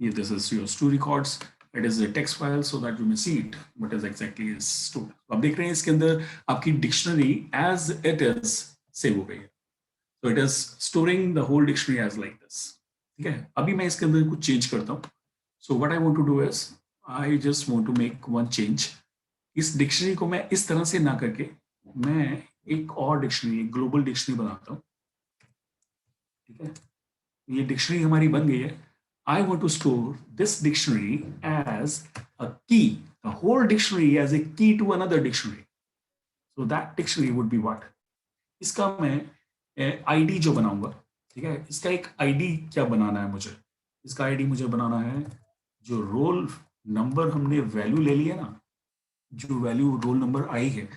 Speaker 1: Here, this is your studrecords. It is a text file so that you may see it. What is exactly is stored. अब देख रहे हैं इसके अंदर आपकी dictionary as it is save हो गई है. So it is storing the whole dictionary as like this. ठीक है. अभी मैं इसके अंदर कुछ change करता हूँ. So what I want to do is I just want to make one change. इस डिक्शनरी को मैं इस तरह से ना करके मैं एक और डिक्शनरी, एक ग्लोबल डिक्शनरी बनाता हूँ. ठीक है. ये डिक्शनरी हमारी बन गई है. I want to store this dictionary as a key, the whole dictionary as a key to another dictionary. So that dictionary would be what? इसका मैं ID जो बनाऊंगा, ठीक है. इसका एक ID क्या बनाना है मुझे? इसका ID मुझे बनाना है जो रोल नंबर हमने वैल्यू ले लिया ना, जो वैल्यू रोल नंबर आई है,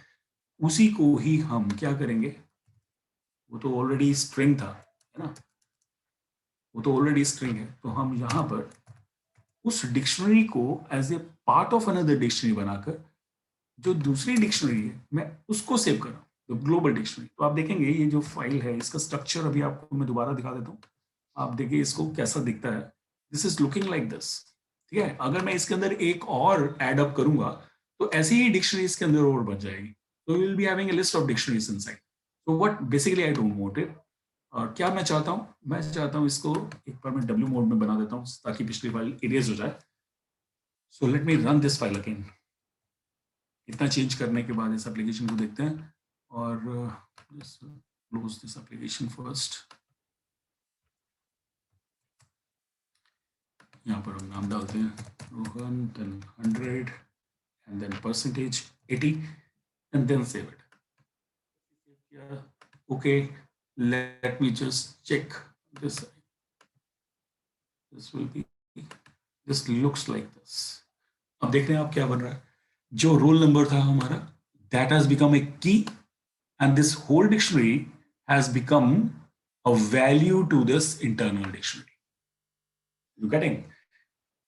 Speaker 1: उसी को ही हम क्या करेंगे? वो तो ऑलरेडी स्ट्रिंग था, है ना, वो तो ऑलरेडी स्ट्रिंग है. तो हम यहाँ पर उस डिक्शनरी को as a part of another dictionary बनाकर जो दूसरी डिक्शनरी है मैं उसको सेव कर रहा हूँ, तो ग्लोबल डिक्शनरी. तो आप देखेंगे ये जो फाइल है इसका स्ट्रक्चर अभी आपको मैं दोबारा दिखा देता हूँ. आप देखिए इसको कैसा दिखता है. This is looking like this. ठीक है. अगर मैं इसके अंदर एक और एड अप करूंगा तो ऐसी ही डिक्शनरी इसके अंदर और बन जाएगी. तो will be having a list of dictionaries inside. So what basically I don't want it. और क्या मैं चाहता हूँ, मैं चाहता हूँ इसको एक बार मैं W मोड में बना देता हूँ ताकि पिछली फाइल इरेज हो जाए. सो let me run this file again. इतना चेंज करने के बाद इस एप्लीकेशन को देखते हैं और क्लोज दिस एप्लीकेशन फर्स्ट. यहाँ पर हम नाम डालते हैं Rohan, then 100 and then percentage 80 and then save it. Okay, let me just check this. This will be, this looks like this. अब देख रहे हैं आप क्या बन रहा है. जो रोल नंबर था हमारा, that has become a key and this whole dictionary has become a value to this internal dictionary. You getting?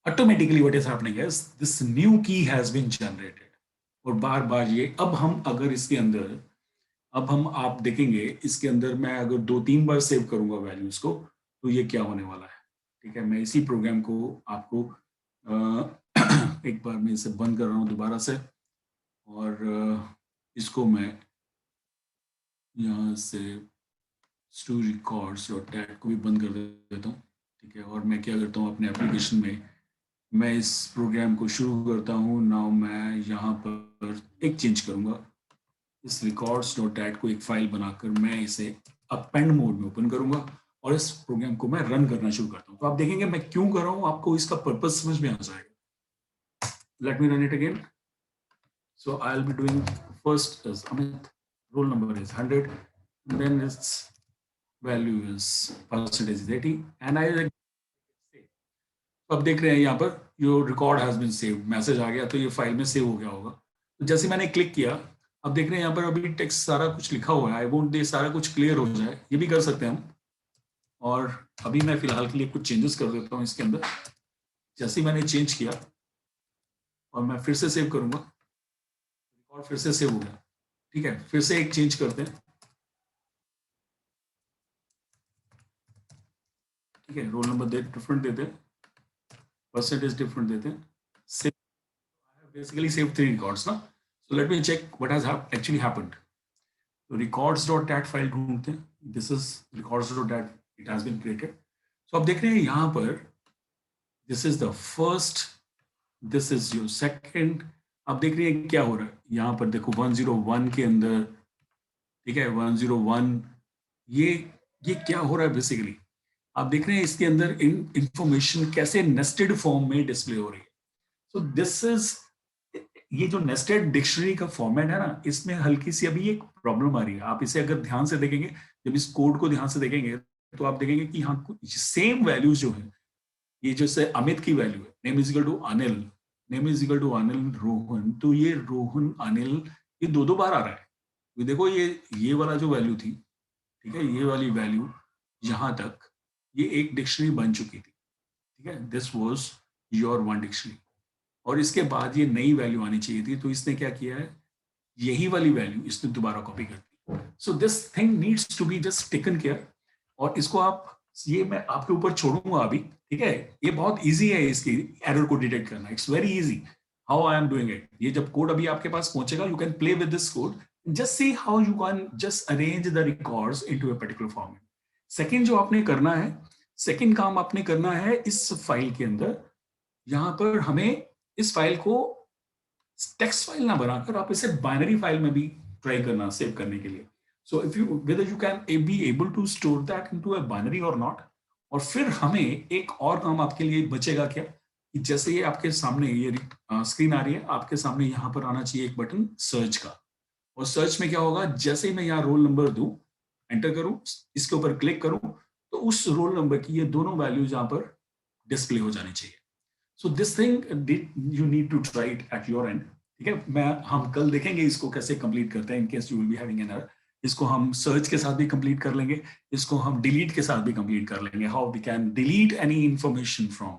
Speaker 1: Automatically what is happening is this new key has been generated. और बार बार ये अब हम अगर इसके अंदर अब हम आप देखेंगे इसके अंदर मैं अगर 2-3 बार सेव करूंगा वैल्यूज को तो ये क्या होने वाला है. ठीक है. मैं इसी प्रोग्राम को आपको एक बार मैं इसे बंद कर रहा हूँ दोबारा से और इसको मैं यहाँ से studrecords.dat को भी बंद कर देता हूँ. ठीक है. और मैं क्या करता हूँ अपने एप्लीकेशन में मैं इस प्रोग्राम को शुरू करता हूँ. नाउ मैं यहाँ पर एक चेंज करूँगा. इस records.dat को एक फाइल बनाकर मैं इसे अपेंड मोड में ओपन करूंगा और इस प्रोग्राम को मैं रन करना शुरू करता हूं. तो आप देखेंगे मैं क्यों कर रहा हूं, आपको इसका पर्पस समझ में आ जाएगा. Let me run it again. So I will be doing first is Amit, roll number is 100, then it's value is percentage is 80 and I. अब देख रहे हैं यहाँ पर your record has been saved, message आ गया. तो ये फाइल में सेव हो गया होगा. तो जैसे मैंने क्लिक किया, अब देख रहे हैं यहाँ पर अभी टेक्स्ट सारा कुछ लिखा हुआ है. आई वोंट दे सारा कुछ क्लियर हो जाए, ये भी कर सकते हैं हम. और अभी मैं फिलहाल के लिए कुछ चेंजेस कर देता हूँ इसके अंदर. जैसे मैंने चेंज किया और मैं फिर से सेव करूंगा, रिकॉर्ड फिर से सेव हो गया. ठीक है. फिर से एक चेंज करते हैं. ठीक है. रोल नंबर डिफरेंट देते हैं, परसेंटेज डिफरेंट देते हैं. Save, I have basically save 3 records ना. So let me check what has actually happened. So records.dat file ढूंढते हैं. This is records.dat. It has been created. So आप देख रहे हैं यहाँ पर this is the first, this is your second. आप देख रहे हैं क्या हो रहा है यहाँ पर. देखो 101 के अंदर, ठीक है, 101 ये क्या हो रहा है बेसिकली. आप देख रहे हैं इसके अंदर इंफॉर्मेशन कैसे नेस्टेड फॉर्म में डिस्प्ले हो रही है. So this is, ये जो नेस्टेड डिक्शनरी का फॉर्मेट है ना, इसमें हल्की सी अभी एक प्रॉब्लम आ रही है। आप इसे अगर ध्यान से देखेंगे, जब इस कोड को ध्यान से देखेंगे तो आप देखेंगे कि हाँ सेम वैल्यूज जो है, ये जैसे अमित की वैल्यू है, name is equal to Anil, name is equal to Anil Rohan, तो ये रोहन अनिल ये दो बार आ रहा है। तो देखो ये वाला जो वैल्यू थी, ठीक है, ये वाली वैल्यू यहां तक ये एक डिक्शनरी बन चुकी थी, ठीक है, this was your one dictionary. और इसके बाद ये नई वैल्यू आनी चाहिए थी, तो इसने क्या किया है, यही वाली वैल्यू इसने दोबारा कॉपी कर दी। So this thing needs to be just taken care. और इसको आप, ये मैं आपके ऊपर छोड़ूंगा अभी, ठीक है, ये बहुत इजी है इसकी एरर को डिटेक्ट करना, it's very easy how I am doing it. ये जब कोड अभी आपके पास पहुंचेगा, you can play with this code, just see how you can just arrange the records into a particular format. Second जो आपने करना है, सेकंड काम आपने करना है इस फाइल के अंदर, यहां पर हमें इस फाइल को टेक्स्ट फाइल ना बनाकर आप इसे बाइनरी फाइल में भी ट्राई करना सेव करने के लिए। So if you whether you can be able to store that into a binary और नॉट। और फिर हमें एक और काम आपके लिए बचेगा क्या, कि जैसे ये आपके सामने ये स्क्रीन आ रही है, आपके सामने यहाँ पर आना चाहिए एक बटन सर्च का। और सर्च में क्या होगा, जैसे ही मैं यहाँ रोल नंबर दूं, एंटर करूं, इसके ऊपर क्लिक करूं, तो उस रोल नंबर की ये दोनों वैल्यूज यहाँ पर डिस्प्ले हो जानी चाहिए। So this thing you need to try it at your end, ठीक है। हम कल देखेंगे इसको कैसे कंप्लीट करते हैं, in case you will be having an error. इसको हम सर्च के साथ भी कंप्लीट कर लेंगे, इसको हम डिलीट के साथ भी कंप्लीट कर लेंगे, how we can delete any information from,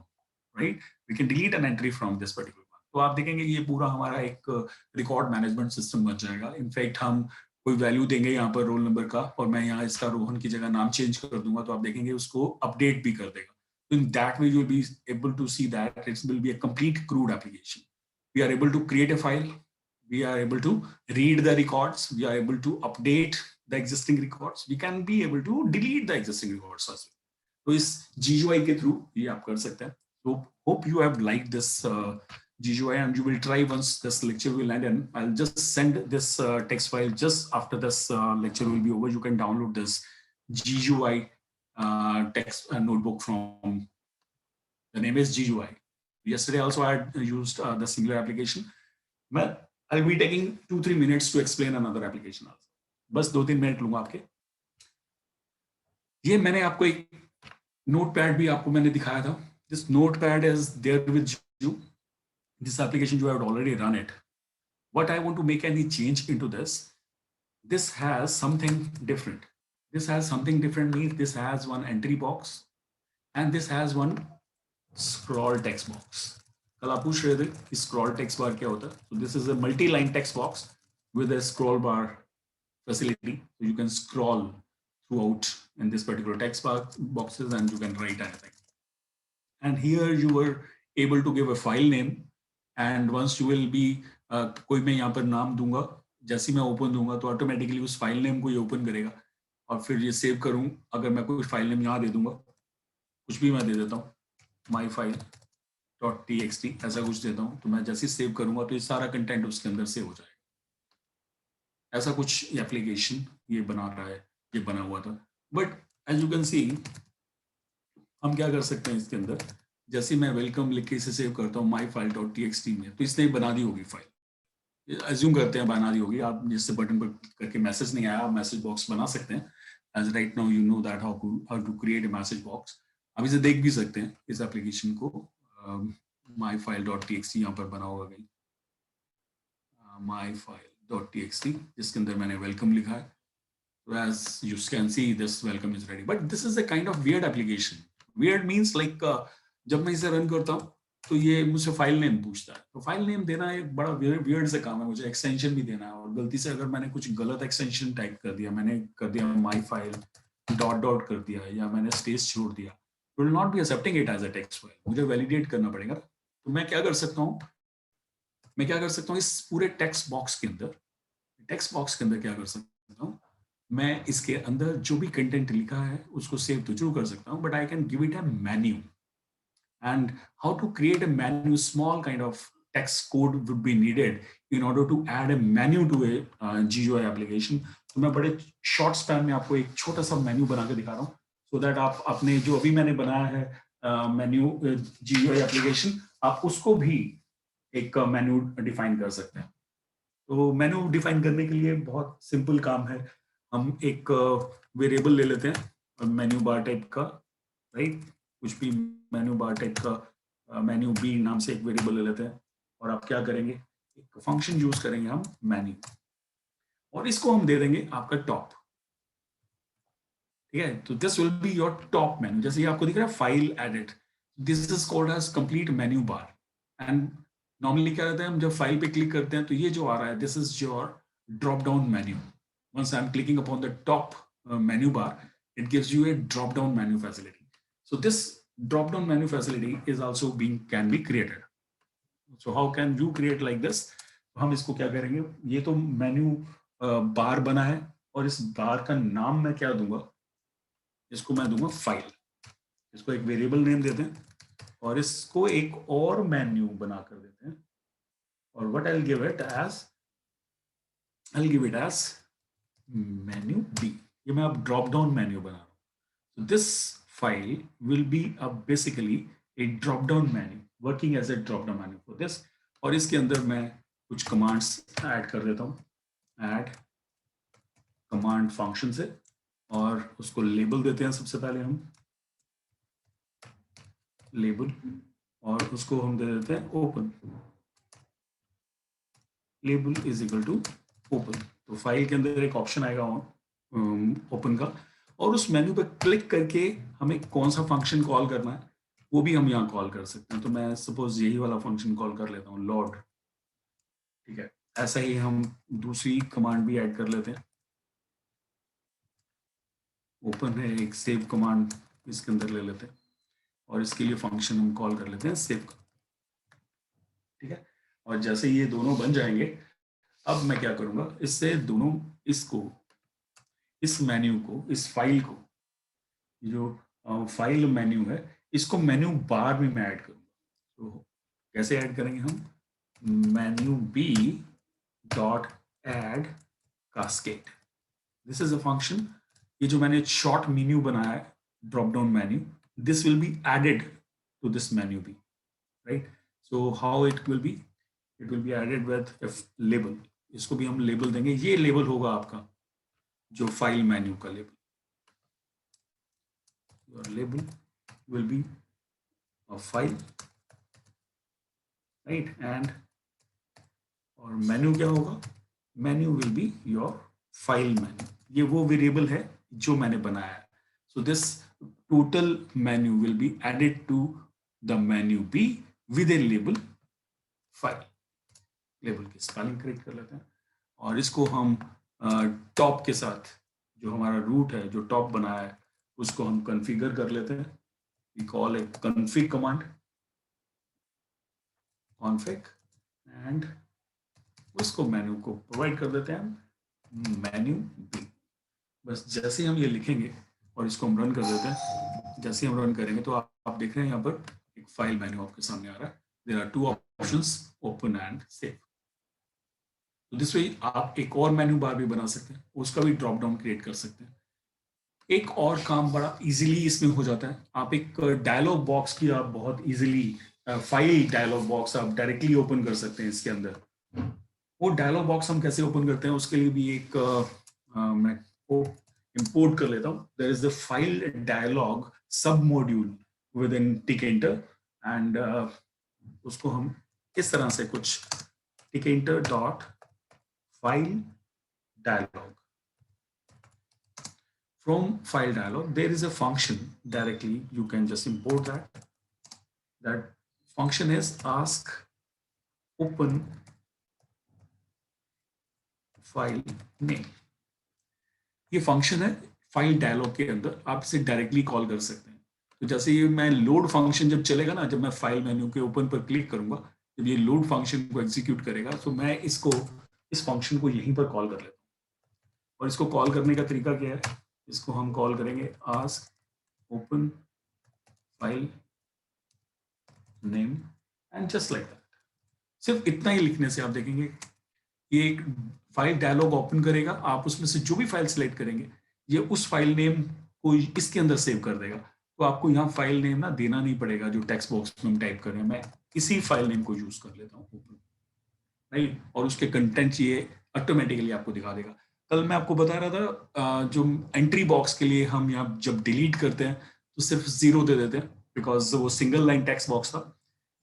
Speaker 1: right, we can delete an entry from this particular. तो आप देखेंगे ये पूरा हमारा एक रिकॉर्ड मैनेजमेंट सिस्टम बन जाएगा। इनफैक्ट हम कोई वैल्यू देंगे यहाँ पर रोल नंबर का, और मैं यहाँ इसका रोहन की जगह नाम चेंज कर दूंगा, तो आप देखेंगे उसको अपडेट भी कर देगा। In that way, you'll be able to see that it will be a complete CRUD application. We are able to create a file. We are able to read the records. We are able to update the existing records. We can be able to delete the existing records as well. So इस GUI के through ये आप कर सकते हैं. So hope you have liked this GUI, and you will try once this lecture will end. And I'll just send this text file just after this lecture will be over. You can download this GUI text notebook from, the name is GUI. Yesterday also I had used the singular application. I'll be taking 2-3 minutes to explain another application also. बस 2-3 minute लूंगा आपके। ये मैंने आपको एक notepad भी आपको मैंने दिखाया था। This notepad is there with you. This application you have already run it. What I want to make any change into this, this has something different. This has something different means this has one entry box and this has one scroll text box. कल आप पूछ रहे थे कि scroll text bar क्या होता है? So this is a multi-line text box with a scroll bar facility. So you can scroll throughout in this particular text boxes and you can write anything. And here you were able to give a file name, and once you will be कोई मैं यहाँ पर नाम दूंगा, जैसे मैं open दूंगा तो ऑटोमेटिकली उस फाइल नेम को ये ओपन करेगा। और फिर ये सेव करूँ, अगर मैं कोई फाइल नेम यहाँ दे दूंगा, कुछ भी मैं दे देता हूँ, myfile.txt ऐसा कुछ देता हूँ, तो मैं जैसे सेव करूंगा तो ये सारा कंटेंट उसके अंदर सेव हो जाएगा। ऐसा कुछ एप्लीकेशन ये बना रहा है, ये बना हुआ था। But as you can see हम क्या कर सकते हैं इसके अंदर, जैसे मैं वेलकम लिख के इसे सेव करता हूँ myfile.txt में, तो इसने बना दी होगी फाइल, एज्यूम करते हैं बना दी होगी। आप जिससे बटन पर करके मैसेज नहीं आया, आप मैसेज बॉक्स बना सकते हैं। As right now you know that how to create a message box. आप इसे देख भी सकते हैं इस एप्लीकेशन को, myfile.txt यहाँ पर बना होगा कहीं, myfile.txt जिसके अंदर मैंने वेलकम लिखा है। So as you can see, this welcome is ready. But this is a kind of weird application. Weird means like जब मैं इसे रन करता हूँ तो ये मुझसे फाइल नेम पूछता है। तो फाइल नेम देना एक बड़ा weird से काम है, मुझे एक्सटेंशन भी देना है। और गलती से अगर मैंने कुछ गलत एक्सटेंशन टाइप कर दिया, मैंने कर दिया myfile ... कर दिया, या मैंने स्पेस छोड़ दिया, will not be accepting it as a text file. मुझे वैलिडेट करना पड़ेगा। तो मैं क्या कर सकता हूँ, इस पूरे टेक्स्ट बॉक्स के अंदर क्या कर सकता हूँ, मैं इसके अंदर जो भी कंटेंट लिखा है उसको सेव तो जरूर कर सकता हूँ, but I can give it a menu. And how to create a menu, small kind of text code would be needed in order to add a menu to a GUI application. तो मैं बड़े short span में आपको एक छोटा सा menu बना के दिखा रहा हूँ, सो दैट आप अपने जो अभी मैंने बनाया है मेन्यू GUI एप्लीकेशन, आप उसको भी एक मेन्यू डिफाइन कर सकते हैं। तो मेन्यू डिफाइन करने के लिए बहुत सिंपल काम है, हम एक वेरिएबल ले लेते हैं मेन्यू बार टाइप का, राइट, कुछ भी मेन्यू बार टाइप का मेन्यू बी नाम से एक वेरिएबल ले लेते हैं, और आप क्या करेंगे, एक फंक्शन यूज करेंगे हम मेन्यू, और इसको हम दे देंगे आपका टॉप। ठीक है, तो this will be your top menu, जैसे ये आपको दिख रहा है file edit, this is called as complete menu bar. And normally क्या रहता है, हम जब फाइल पे क्लिक करते हैं तो ये जो आ रहा है, this is your drop down menu. Once I am clicking upon the top menu bar, it gives you a drop down menu facility. So this drop down menu facility is also can be created. So how can you create like this? हम इसको क्या करेंगे, ये तो menu bar बना है, और इस बार का नाम मैं क्या दूंगा, इसको मैं दूंगा फाइल, इसको एक वेरिएबल नेम देते हैं, और इसको एक और मेन्यू बना कर देते हैं, और what I will give it as, I will give it as menu B. ये मैं अब ड्रॉप डाउन मेन्यू बना रहा हूँ। So this file will be basically a drop down menu, working as a drop down menu for this, और इसके अंदर मैं कुछ कमांड्स ऐड कर देता हूँ, ऐड कमांड फंक्शन से, और उसको लेबल देते हैं सबसे पहले हम लेबल, और उसको हम दे देते हैं open, label is equal to open. तो फाइल के अंदर एक ऑप्शन आएगा ओपन का, और उस मेन्यू पे क्लिक करके हमें कौन सा फंक्शन कॉल करना है वो भी हम यहाँ कॉल कर सकते हैं। तो मैं सपोज यही वाला फंक्शन कॉल कर लेता हूँ, लोड। ठीक है, ऐसा ही हम दूसरी कमांड भी ऐड कर लेते हैं, ओपन है एक सेव कमांड इसके अंदर ले लेते हैं, और इसके लिए फंक्शन हम कॉल कर लेते हैं सेव। ठीक है, और जैसे ये दोनों बन जाएंगे, अब मैं क्या करूंगा, इससे दोनों इसको, इस मेन्यू को, इस फाइल को, जो फाइल मेन्यू है, इसको मेन्यू बार में मैं ऐड करूंगा। तो कैसे ऐड करेंगे हम, menu B dot add cascade, this is a function. ये जो मैंने शॉर्ट मेन्यू बनाया है, drop down menu, this will be added to this menu B, right. So how it will be, it will be added with label, इसको भी हम label देंगे, ये लेबल होगा आपका जो फाइल मेन्यू का label, your label will be a file, right, and और मेन्यू क्या होगा, menu will be your file menu, ये वो वेरिएबल है जो मैंने बनाया है। So this total menu will be added to the menu B with a label file, label की स्पेलिंग करेक्ट कर लेते हैं, और इसको हम टॉप के साथ, जो हमारा रूट है, जो टॉप बनाया है, उसको हम कॉन्फ़िगर कर लेते हैं। We call a config command, config, and उसको मेन्यू को प्रोवाइड कर देते हैं मेन्यू बी। बस जैसे ही हम ये लिखेंगे और इसको हम रन कर देते हैं, जैसे ही हम रन करेंगे तो आप देख रहे हैं यहाँ पर एक फाइल मेन्यू आपके सामने आ रहा है। There are two options, open and save. तो दिस वे आप एक और मेन्यू बार भी बना सकते हैं, उसका भी ड्रॉप डाउन क्रिएट कर सकते हैं। एक और काम बड़ा इजीली इसमें हो जाता है, आप एक डायलॉग बॉक्स की आप बहुत इजीली फाइल डायलॉग बॉक्स आप डायरेक्टली ओपन कर सकते हैं इसके अंदर। वो डायलॉग बॉक्स हम कैसे ओपन करते हैं, उसके लिए भी एक मैं इंपोर्ट कर लेता हूँ। There is the file dialog sub module within Tkinter, and उसको हम इस तरह से कुछ Tkinter dot file dialog, from file dialog there is a function directly, you can just import that function is ask open file name। ये function है file dialog के अंदर, आप इसे डायरेक्टली कॉल कर सकते हैं। तो जैसे ये मैं लोड फंक्शन जब चलेगा ना, जब मैं फाइल मेन्यू के ओपन पर क्लिक करूंगा, जब ये लोड फंक्शन को एग्जीक्यूट करेगा, तो मैं इसको, इस फंक्शन को यहीं पर कॉल कर लेता हूँ। और इसको कॉल करने का तरीका क्या है, इसको हम कॉल करेंगे ask open file name and just like that। सिर्फ इतना ही लिखने से आप देखेंगे ये एक फाइल डायलॉग ओपन करेगा, आप उसमें से जो भी फाइल सिलेक्ट करेंगे ये उस फाइल नेम को इसके अंदर सेव कर देगा। तो आपको यहाँ फाइल नेम ना देना नहीं पड़ेगा, जो टेक्स्ट बॉक्स में हम टाइप कर रहे हैं। मैं इसी फाइल नेम को यूज कर लेता हूँ, ओपन, राइट, और उसके कंटेंट ये ऑटोमेटिकली आपको दिखा देगा। कल मैं आपको बता रहा था जो एंट्री बॉक्स के लिए हम यहाँ जब डिलीट करते हैं तो सिर्फ 0 दे देते हैं, बिकॉज वो सिंगल लाइन टेक्स्ट बॉक्स था।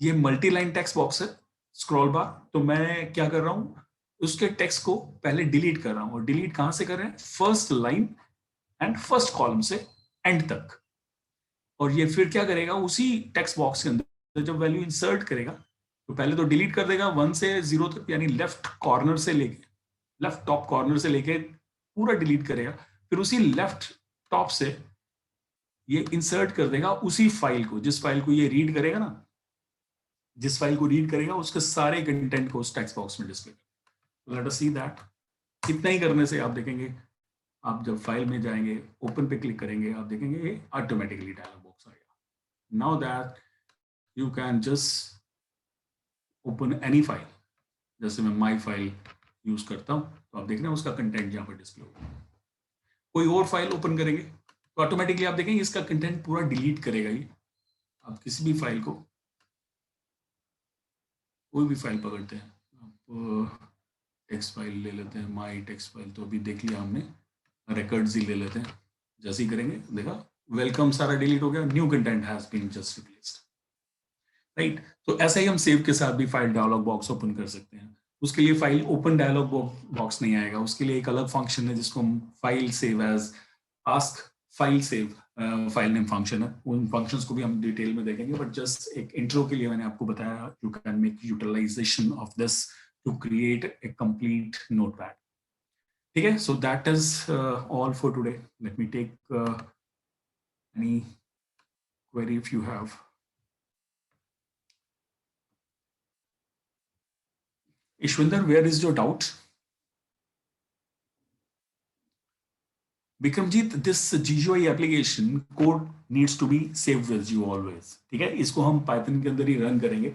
Speaker 1: ये मल्टी लाइन टेक्स्ट बॉक्स है, स्क्रॉल बार। तो मैं क्या कर रहा हूँ, उसके टेक्स्ट को पहले डिलीट कर रहा हूँ। और डिलीट कहाँ से कर रहे हैं, first line and first column से एंड तक। और ये फिर क्या करेगा, उसी टेक्स्ट बॉक्स के अंदर जब वैल्यू इंसर्ट करेगा तो पहले तो डिलीट कर देगा 1 से 0 तक, यानी लेफ्ट कॉर्नर से लेके, लेफ्ट टॉप कॉर्नर से लेके पूरा डिलीट करेगा। फिर उसी लेफ्ट टॉप से ये इंसर्ट कर देगा उसी फाइल को, जिस फाइल को ये रीड करेगा ना, जिस फाइल को रीड करेगा उसके सारे कंटेंट को उस टेक्स्ट बॉक्स में डिस्प्ले करेगा। Let us see that. इतना ही करने से आप देखेंगे, आप जब फाइल में जाएंगे, ओपन पे क्लिक करेंगे, आप देखेंगे ये ऑटोमेटिकली डायलॉग बॉक्स आएगा। Now that you can just open any file. जैसे मैं माई फाइल यूज करता हूँ, तो आप देख रहे हैं उसका कंटेंट यहाँ पर डिस्प्ले होगा। कोई और फाइल ओपन करेंगे तो ऑटोमेटिकली आप देखेंगे इसका कंटेंट पूरा डिलीट करेगा ये। आप किसी भी फाइल को, कोई भी फाइल पकड़ते हैं, आप टेक्स्ट फाइल ले लेते हैं, माई टेक्स्ट फाइल तो अभी देख लिया हमने, रिकॉर्ड्स ही ले लेते हैं। जैसे ही करेंगे देखा, वेलकम सारा डिलीट हो गया, new content has been just replaced, right. तो ऐसा ही हम सेव के साथ भी फाइल डायलॉग बॉक्स ओपन कर सकते हैं। उसके लिए फाइल ओपन डायलॉग बॉक्स नहीं आएगा, उसके लिए एक अलग फंक्शन है जिसको हम file save as ask file save file name function है। उन फंक्शंस को भी हम डिटेल में देखेंगे, बट जस्ट एक इंट्रो के लिए मैंने आपको बताया you can make utilization of this to create a complete notepad. ठीक है, so that is all for today. Let me take any query if you have. Ishwinder, where is your doubt? Bikramjit, this GUI application code needs to be saved with you always. ठीक है, इसको हम Python के अंदर ही run करेंगे।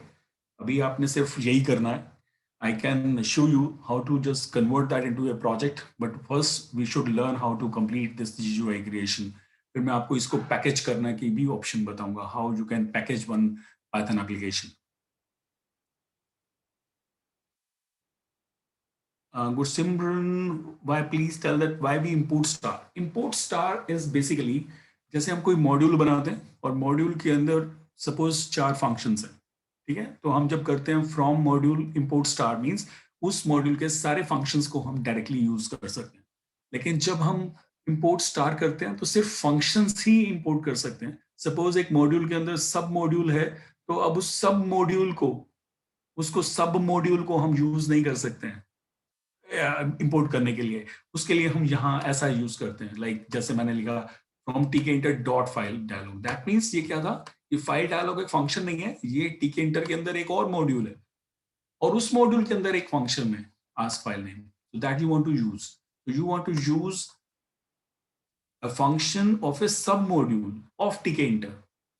Speaker 1: अभी आपने सिर्फ यही करना है। I can show you how to just convert that into a project, but first we should learn how to complete this GUI creation. फिर मैं आपको इसको पैकेज करने की भी ऑप्शन बताऊंगा, how you can package one Python application. Gursimran, why please tell that why we import star? Import star is basically जैसे हम कोई मॉड्यूल बनाते हैं और मॉड्यूल के अंदर सपोज 4 फंक्शंस हैं, ठीक है। तो हम जब करते हैं from module import star means उस मॉड्यूल के सारे फंक्शंस को हम डायरेक्टली यूज कर सकते हैं। लेकिन जब हम इंपोर्ट स्टार करते हैं तो सिर्फ फंक्शंस ही इंपोर्ट कर सकते हैं। सपोज एक मॉड्यूल के अंदर सब मॉड्यूल है, तो अब उस सब मॉड्यूल को, उसको सब मॉड्यूल को हम यूज नहीं कर सकते हैं इंपोर्ट करने के लिए। उसके लिए हम यहाँ ऐसा यूज करते हैं, लाइक जैसे मैंने लिखा from tkinter dot file dialogue. That means ये क्या था, ये फाइल डायलॉग एक फंक्शन नहीं है, ये tkinter के अंदर एक और मॉड्यूल है और उस मॉड्यूल के अंदर एक फंक्शन है ask file name, so that you want to use, so you want to use a function of a sub module of tkinter,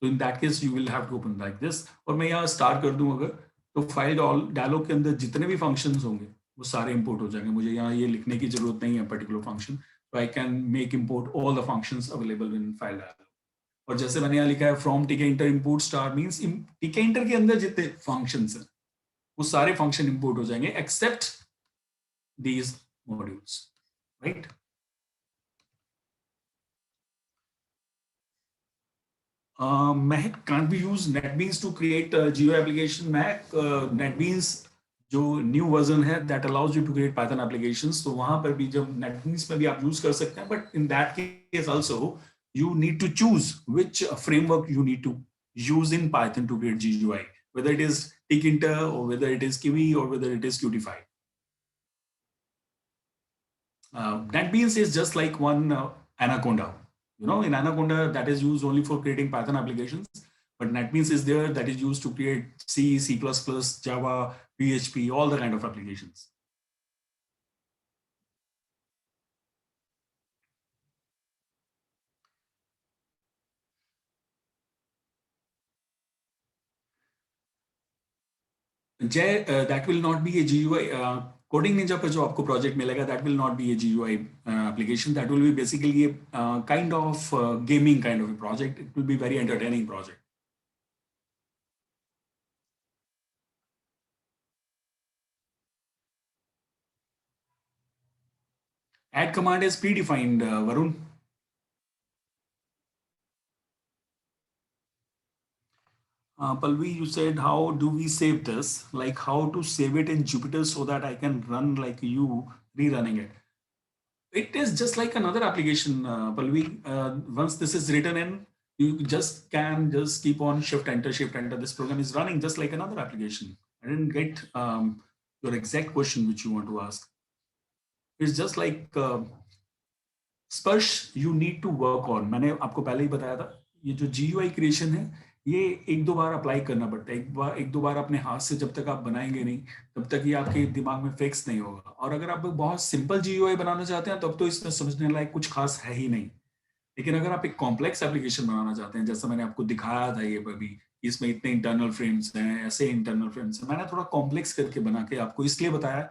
Speaker 1: so in that case you will have to open like this। और मैं यहाँ star कर दूं अगर, तो file dialog के अंदर जितने भी फंक्शंस होंगे वो सारे इंपोर्ट हो जाएंगे। मुझे यहाँ ये लिखने की जरूरत नहीं है पर्टिकुलर फंक्शन, तो I can make import all the functions available in file dialog. और जैसे मैंने यहाँ लिखा है from tkinter import star means tkinter के अंदर जितने फंक्शंस हैं वो सारे फंक्शन इंपोर्ट हो जाएंगे except these modules, right. Mehak can't be used NetBeans to create a GUI application. Mehak, NetBeans जो न्यू वर्जन है that allows you to create Python applications, तो वहां पर भी जब NetBeans में भी आप यूज कर सकते हैं, but in that case also you need to choose which framework you need to use in Python to create GUI, whether it is tkinter or whether it is Kiwi or whether it is Qtify. NetBeans is just like one Anaconda. You know, in Anaconda, that is used only for creating Python applications, but NetBeans is there that is used to create C, C++, Java, PHP, all the kind of applications. Jay, that will not be a GUI. Coding Ninja पे जो आपको project मिलेगा, that will not be A GUI application. That will be basically a kind of gaming kind of a project. It will be very entertaining project. Add command is predefined, Varun. Palvi, you said, how do we save this? Like how to save it in Jupyter so that I can run like you rerunning it. It is just like another application, Palvi. Once this is written in, you just can just keep on shift enter, shift enter. This program is running just like another application. I didn't get your exact question which you want to ask. It's just like स्पर्श you need to work on. मैंने आपको पहले ही बताया था, ये जो GUI creation है, ये एक दो बार अप्लाई करना पड़ता है. एक दो बार अपने हाथ से जब तक आप बनाएंगे नहीं, तब तक ये आपके दिमाग में फिक्स नहीं होगा. और अगर आप बहुत सिंपल GUI बनाना चाहते हैं, तब तो इसमें समझने लायक कुछ खास है ही नहीं. लेकिन अगर आप एक कॉम्प्लेक्स एप्लीकेशन बनाना चाहते हैं, जैसा मैंने आपको दिखाया था ये भी, इसमें इतने इंटरनल फ्रेम्स हैं, ऐसे इंटरनल फ्रेम्स हैं, मैंने थोड़ा कॉम्प्लेक्स करके बना के आपको इसलिए बताया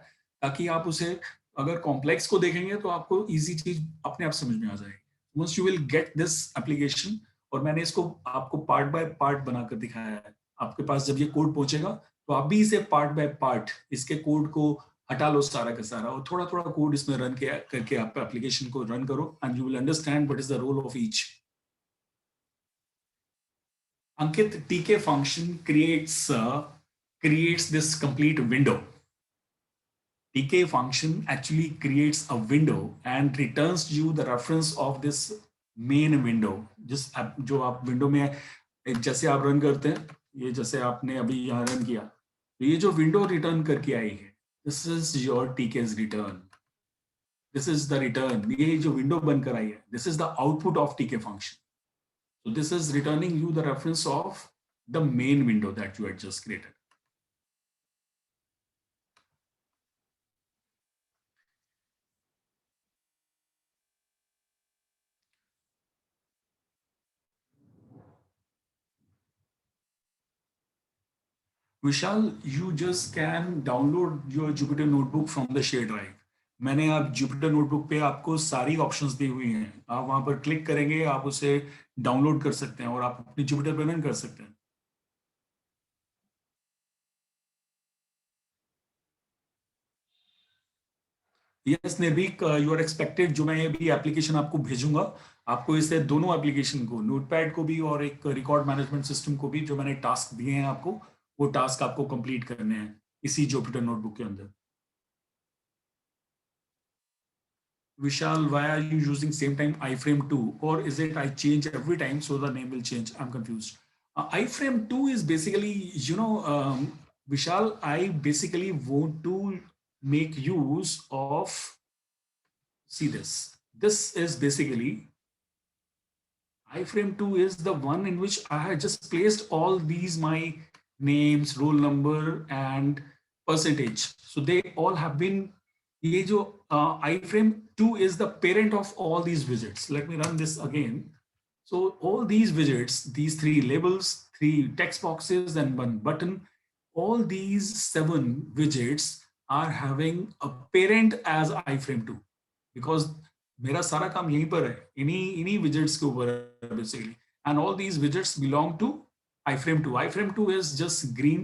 Speaker 1: ताकि आप उसे अगर कॉम्प्लेक्स को देखेंगे तो आपको इजी चीज अपने आप समझ में आ जाएगी. Once you will get this application, और मैंने इसको आपको पार्ट बाय पार्ट बनाकर दिखाया है. आपके पास जब ये कोड पहुंचेगा तो आप भी इसे पार्ट बाय पार्ट इसके कोड को हटा लो सारा का सारा, और थोड़ा थोड़ा कोड इसमें रन करके आप एप्लीकेशन को रन करो, and you will understand what is the role of each. Ankit, TK function creates this complete window. TK function actually creates a window and returns you the reference of this main window. जिस जो आप window में जैसे आप run करते हैं, ये जैसे आपने अभी यहाँ रन किया, तो ये जो विंडो रिटर्न करके आई है, this is your TK's return. This is the return. ये जो विंडो बनकर आई है, this is the output of TK function. So this is returning you the reference of the main window that you had just created. Vishal, you just can download your Jupyter Notebook from the shared drive. मैंने आप Jupyter Notebook पे आपको सारी options दी हुई हैं. आप वहां पर क्लिक करेंगे, आप उसे डाउनलोड कर सकते हैं और आप अपनी Jupyter पे रन कर सकते हैं. यस निर्भीक, यू आर एक्सपेक्टेड. जो मैं ये भी एप्लीकेशन आपको भेजूंगा, आपको इससे दोनों एप्लीकेशन को, नोटपैड को भी और एक रिकॉर्ड मैनेजमेंट सिस्टम को भी, जो मैंने टास्क दिए हैं आपको, वो टास्क आपको कंप्लीट करने हैं इसी Jupyter नोटबुक के अंदर. Vishal, why are you using same time iframe 2, or is it I change every time so the name will change? I'm confused. iframe 2 is basically, Vishal, I basically want to make use of, see this. This is basically, iframe 2 is the one in which I had just placed all these my names, roll number, and percentage. So they all have been, ये जो iframe 2 is the parent of all these widgets. Let me run this again. So all these widgets, these three labels, three text boxes, and one button, all these 7 widgets are having a parent as iframe 2, because मेरा सारा काम यहीं पर है, इन्हीं widgets के ऊपर है basically, and all these widgets belong to iframe 2. iframe 2 is just green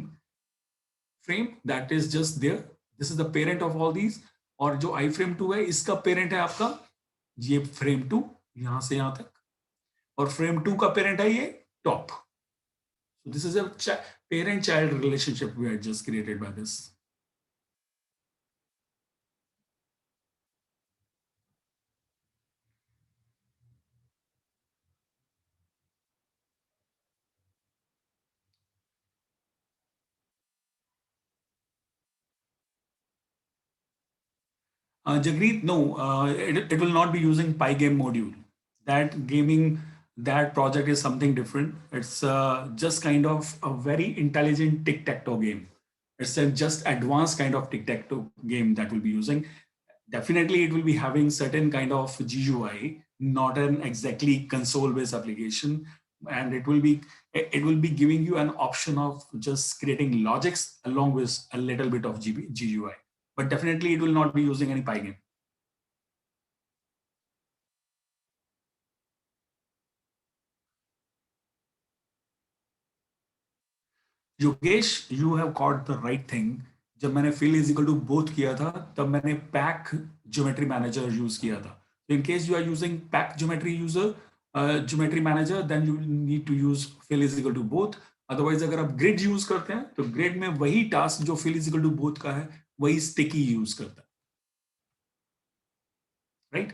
Speaker 1: frame that is just there. This is the parent of all these. और जो iframe 2 है, इसका पेरेंट है आपका ये frame 2, यहां से यहां तक, और frame 2 का पेरेंट है ये top. So this is a parent child relationship we had just created by this. Jagreet, no, it will not be using Pygame module. That gaming, that project is something different. It's just kind of a very intelligent tic-tac-toe game. It's a just advanced kind of tic-tac-toe game that we'll be using. Definitely, it will be having certain kind of GUI, not an exactly console-based application, and it will be giving you an option of just creating logics along with a little bit of GUI. but definitely it will not be using any Pygame. Yogesh, you have caught the right thing. जब मैंने fill is equal to both किया था, तब मैंने pack geometry manager use किया था. So in case you are using pack geometry manager, then you will need to use fill is equal to both. Otherwise, अगर आप grid use करते हैं, तो grid में वही task जो fill is equal to both का है, वही sticky use करता है, right?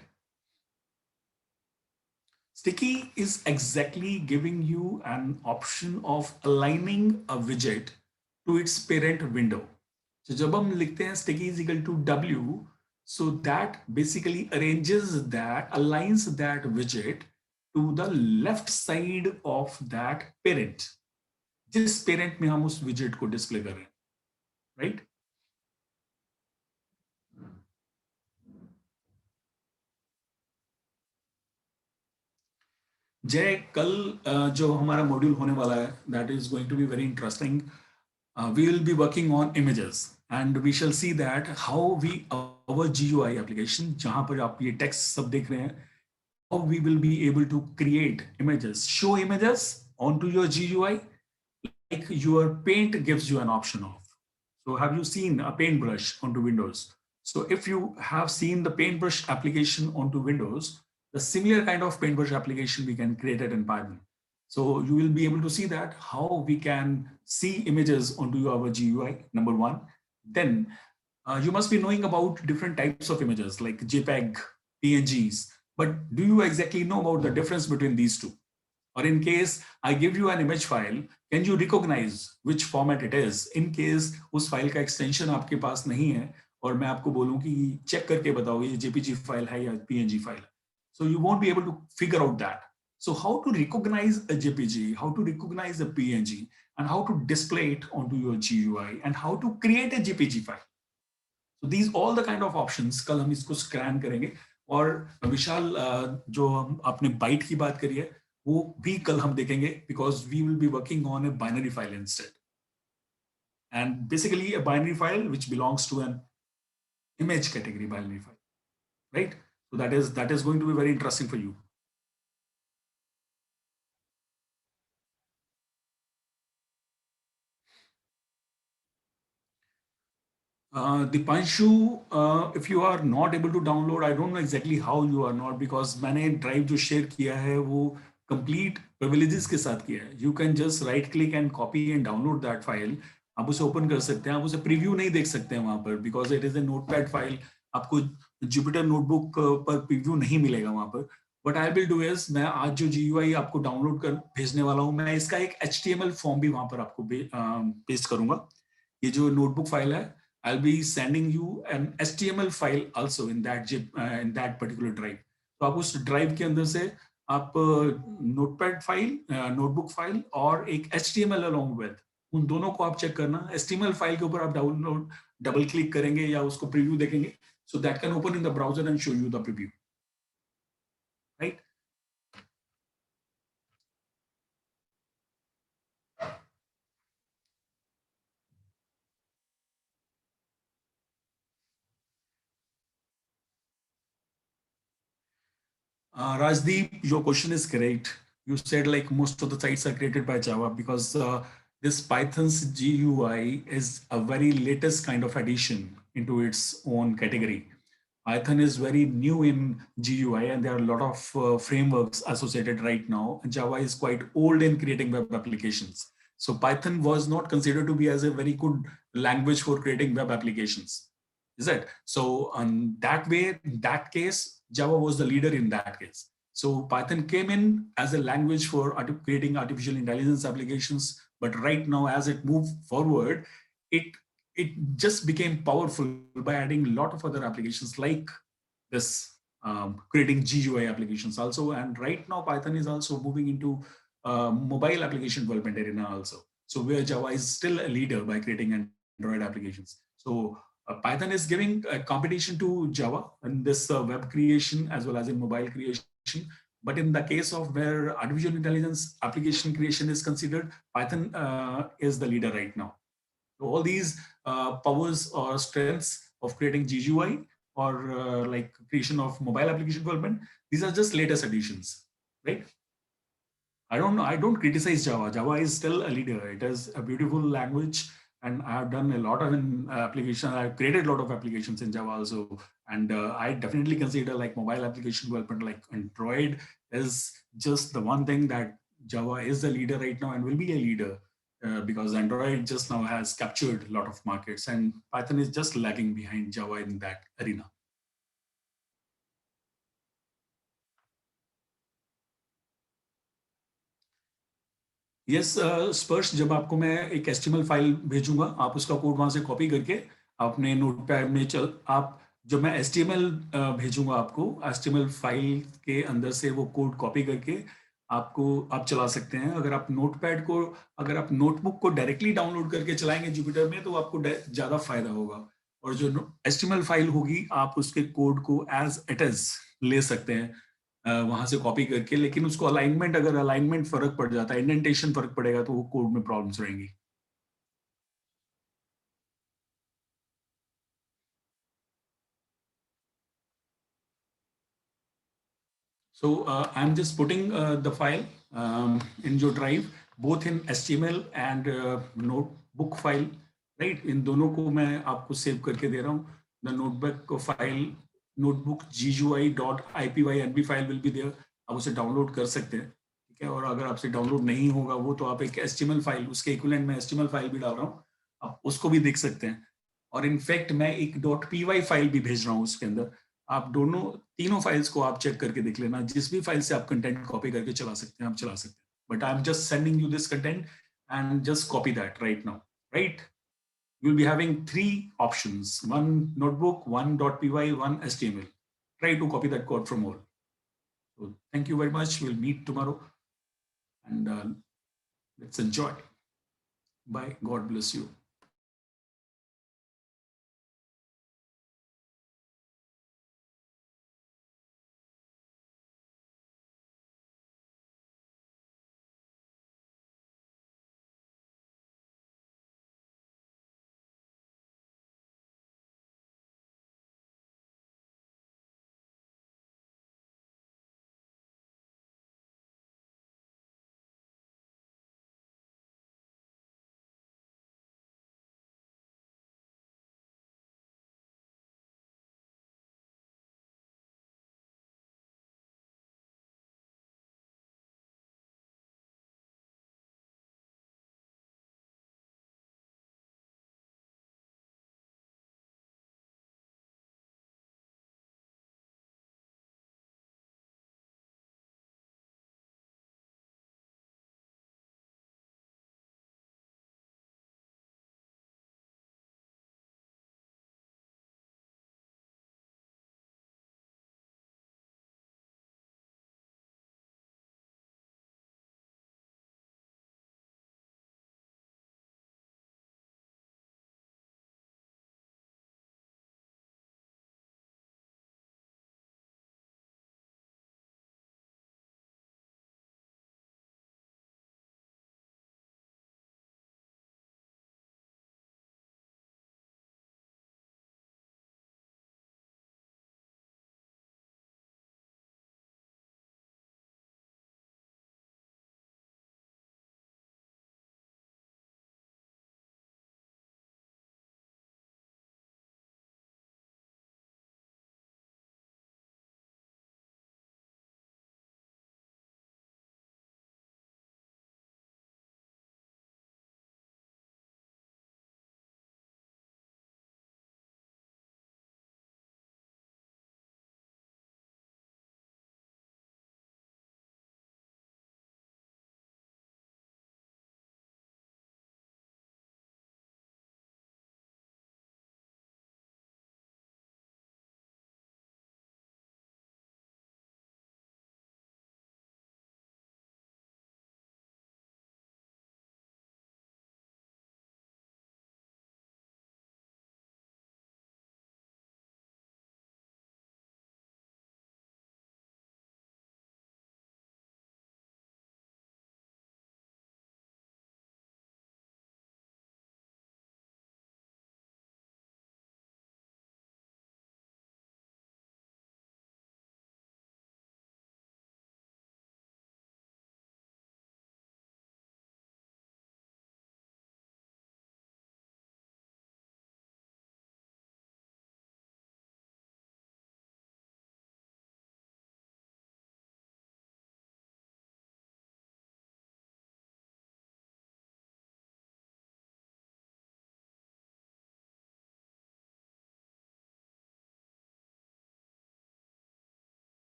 Speaker 1: Sticky is exactly giving you an option of aligning a widget to its parent window. So जब हम लिखते हैं sticky is equal to W, so that basically aligns that widget to the left side of that parent. जिस parent में हम उस widget को display कर रहे हैं, right? जय, कल जो हमारा मॉड्यूल होने वाला है, that is going to be very interesting. We will be working on images and we shall see that how we our GUI application जहां पर आप ये text सब देख रहे हैं, how we will be able to create images, show images onto your GUI like your paint gives you an option of. So have you seen a paintbrush onto Windows? So if you have seen the paintbrush application onto Windows, the similar kind of paintbrush application we can create it in Python. So you will be able to see that how we can see images onto our GUI, number one. Then you must be knowing about different types of images like JPEG, PNGs, but do you exactly know about the difference between these two? Or in case I give you an image file, can you recognize which format it is? In case उस file का extension आपके पास नहीं है और मैं आपको बोलूं कि चेक करके बताओ ये JPG फाइल है या PNG फाइल है. So you won't be able to figure out that. So how to recognize a JPG, how to recognize a PNG, and how to display it onto your GUI, and how to create a JPG file. So these all the kind of options कल हम इसको Schraner करेंगे. और विशाल जो हम आपने bite की बात करी है वो भी कल हम देखेंगे because we will be working on a binary file instead. And basically a binary file which belongs to an image category binary file, right? So that is going to be very interesting for you. Dipanshu, if you are not able to download, I don't know exactly how you are not, because मैंने drive जो share किया है वो complete privileges के साथ किया है. You can just right click and copy and download that file. आप उसे open कर सकते हैं, आप उसे preview नहीं देख सकते हैं वहाँ पर because it is a notepad file. आपको Jupyter notebook पर preview नहीं मिलेगा वहाँ पर. What I will do is मैं आज जो GUI आपको download कर भेजने वाला हूँ, मैं इसका एक HTML form भी वहाँ पर आपको paste करूँगा. ये जो notebook file है, I'll be sending you an HTML file also in that particular drive. तो आप उस drive के अंदर से आप notepad file, notebook file और एक HTML along with उन दोनों को आप चेक करना. HTML फाइल के ऊपर आप डाउनलोड डबल क्लिक करेंगे या उसको प्रीव्यू देखेंगे, so that can open in the browser and show you the preview, right? Rajdeep, your question is correct. You said like most of the sites are created by Java because this Python's GUI is a very latest kind of addition into its own category. Python is very new in GUI and there are a lot of frameworks associated right now. Java is quite old in creating web applications. So Python was not considered to be as a very good language for creating web applications. Is it? So on that way, in that case, Java was the leader in that case. So Python came in as a language for creating artificial intelligence applications. But right now, as it moved forward, it it just became powerful by adding a lot of other applications like this, creating GUI applications also. And right now, Python is also moving into mobile application development arena also. So where Java is still a leader by creating Android applications. So Python is giving a competition to Java in this web creation as well as in mobile creation. But in the case of where artificial intelligence application creation is considered, Python is the leader right now. So all these powers or strengths of creating GUI or like creation of mobile application development. These are just latest additions, right? I don't know. I don't criticize Java. Java is still a leader. It is a beautiful language, and I have done a lot of application. I've created a lot of applications in Java also, and I definitely consider like mobile application development, like Android, is just the one thing that Java is the leader right now and will be a leader because Android just now has captured a lot of markets, and Python is just lagging behind Java in that arena. Yes स्पर्श जब आपको मैं एक HTML file भेजूंगा आप उसका code वहां से कॉपी करके अपने नोटपैड में चल आप जब मैं एचटीएमएल भेजूंगा आपको एचटीएमएल फाइल के अंदर से वो कोड कॉपी करके आपको आप चला सकते हैं अगर आप नोटपैड को अगर आप नोटबुक को डायरेक्टली डाउनलोड करके चलाएंगे जुपिटर में तो आपको ज़्यादा फायदा होगा और जो एचटीएमएल फाइल होगी आप उसके कोड को एज इट इज ले सकते हैं वहां से कॉपी करके लेकिन उसको अलाइनमेंट अगर अलाइनमेंट फर्क पड़ जाता है इंडेंटेशन फर्क पड़ेगा तो वो कोड में प्रॉब्लम्स रहेंगी so I'm just putting the file in your drive both in HTML and notebook file right इन दोनों को मैं आपको सेव करके दे रहा हूँ the notebook file notebook gui.ipynb file will be there आप उसे डाउनलोड कर सकते हैं ठीक है और अगर आपसे डाउनलोड नहीं होगा वो तो आप एक HTML फाइल उसके इक्विवेलेंट में HTML फाइल भी डाल रहा हूँ आप उसको भी देख सकते हैं और इनफैक्ट मैं एक .py फाइल भी भेज रहा हूँ उसके अंदर आप दोनों तीनों फाइल्स को आप चेक करके देख लेना जिस भी फाइल से आप कंटेंट कॉपी करके चला सकते हैं आप चला सकते हैं but I am just sending you this content and just copy that right now right you will be having three options one notebook one .py one html try to copy that code from all so thank you very much we'll meet tomorrow and let's enjoy bye god bless you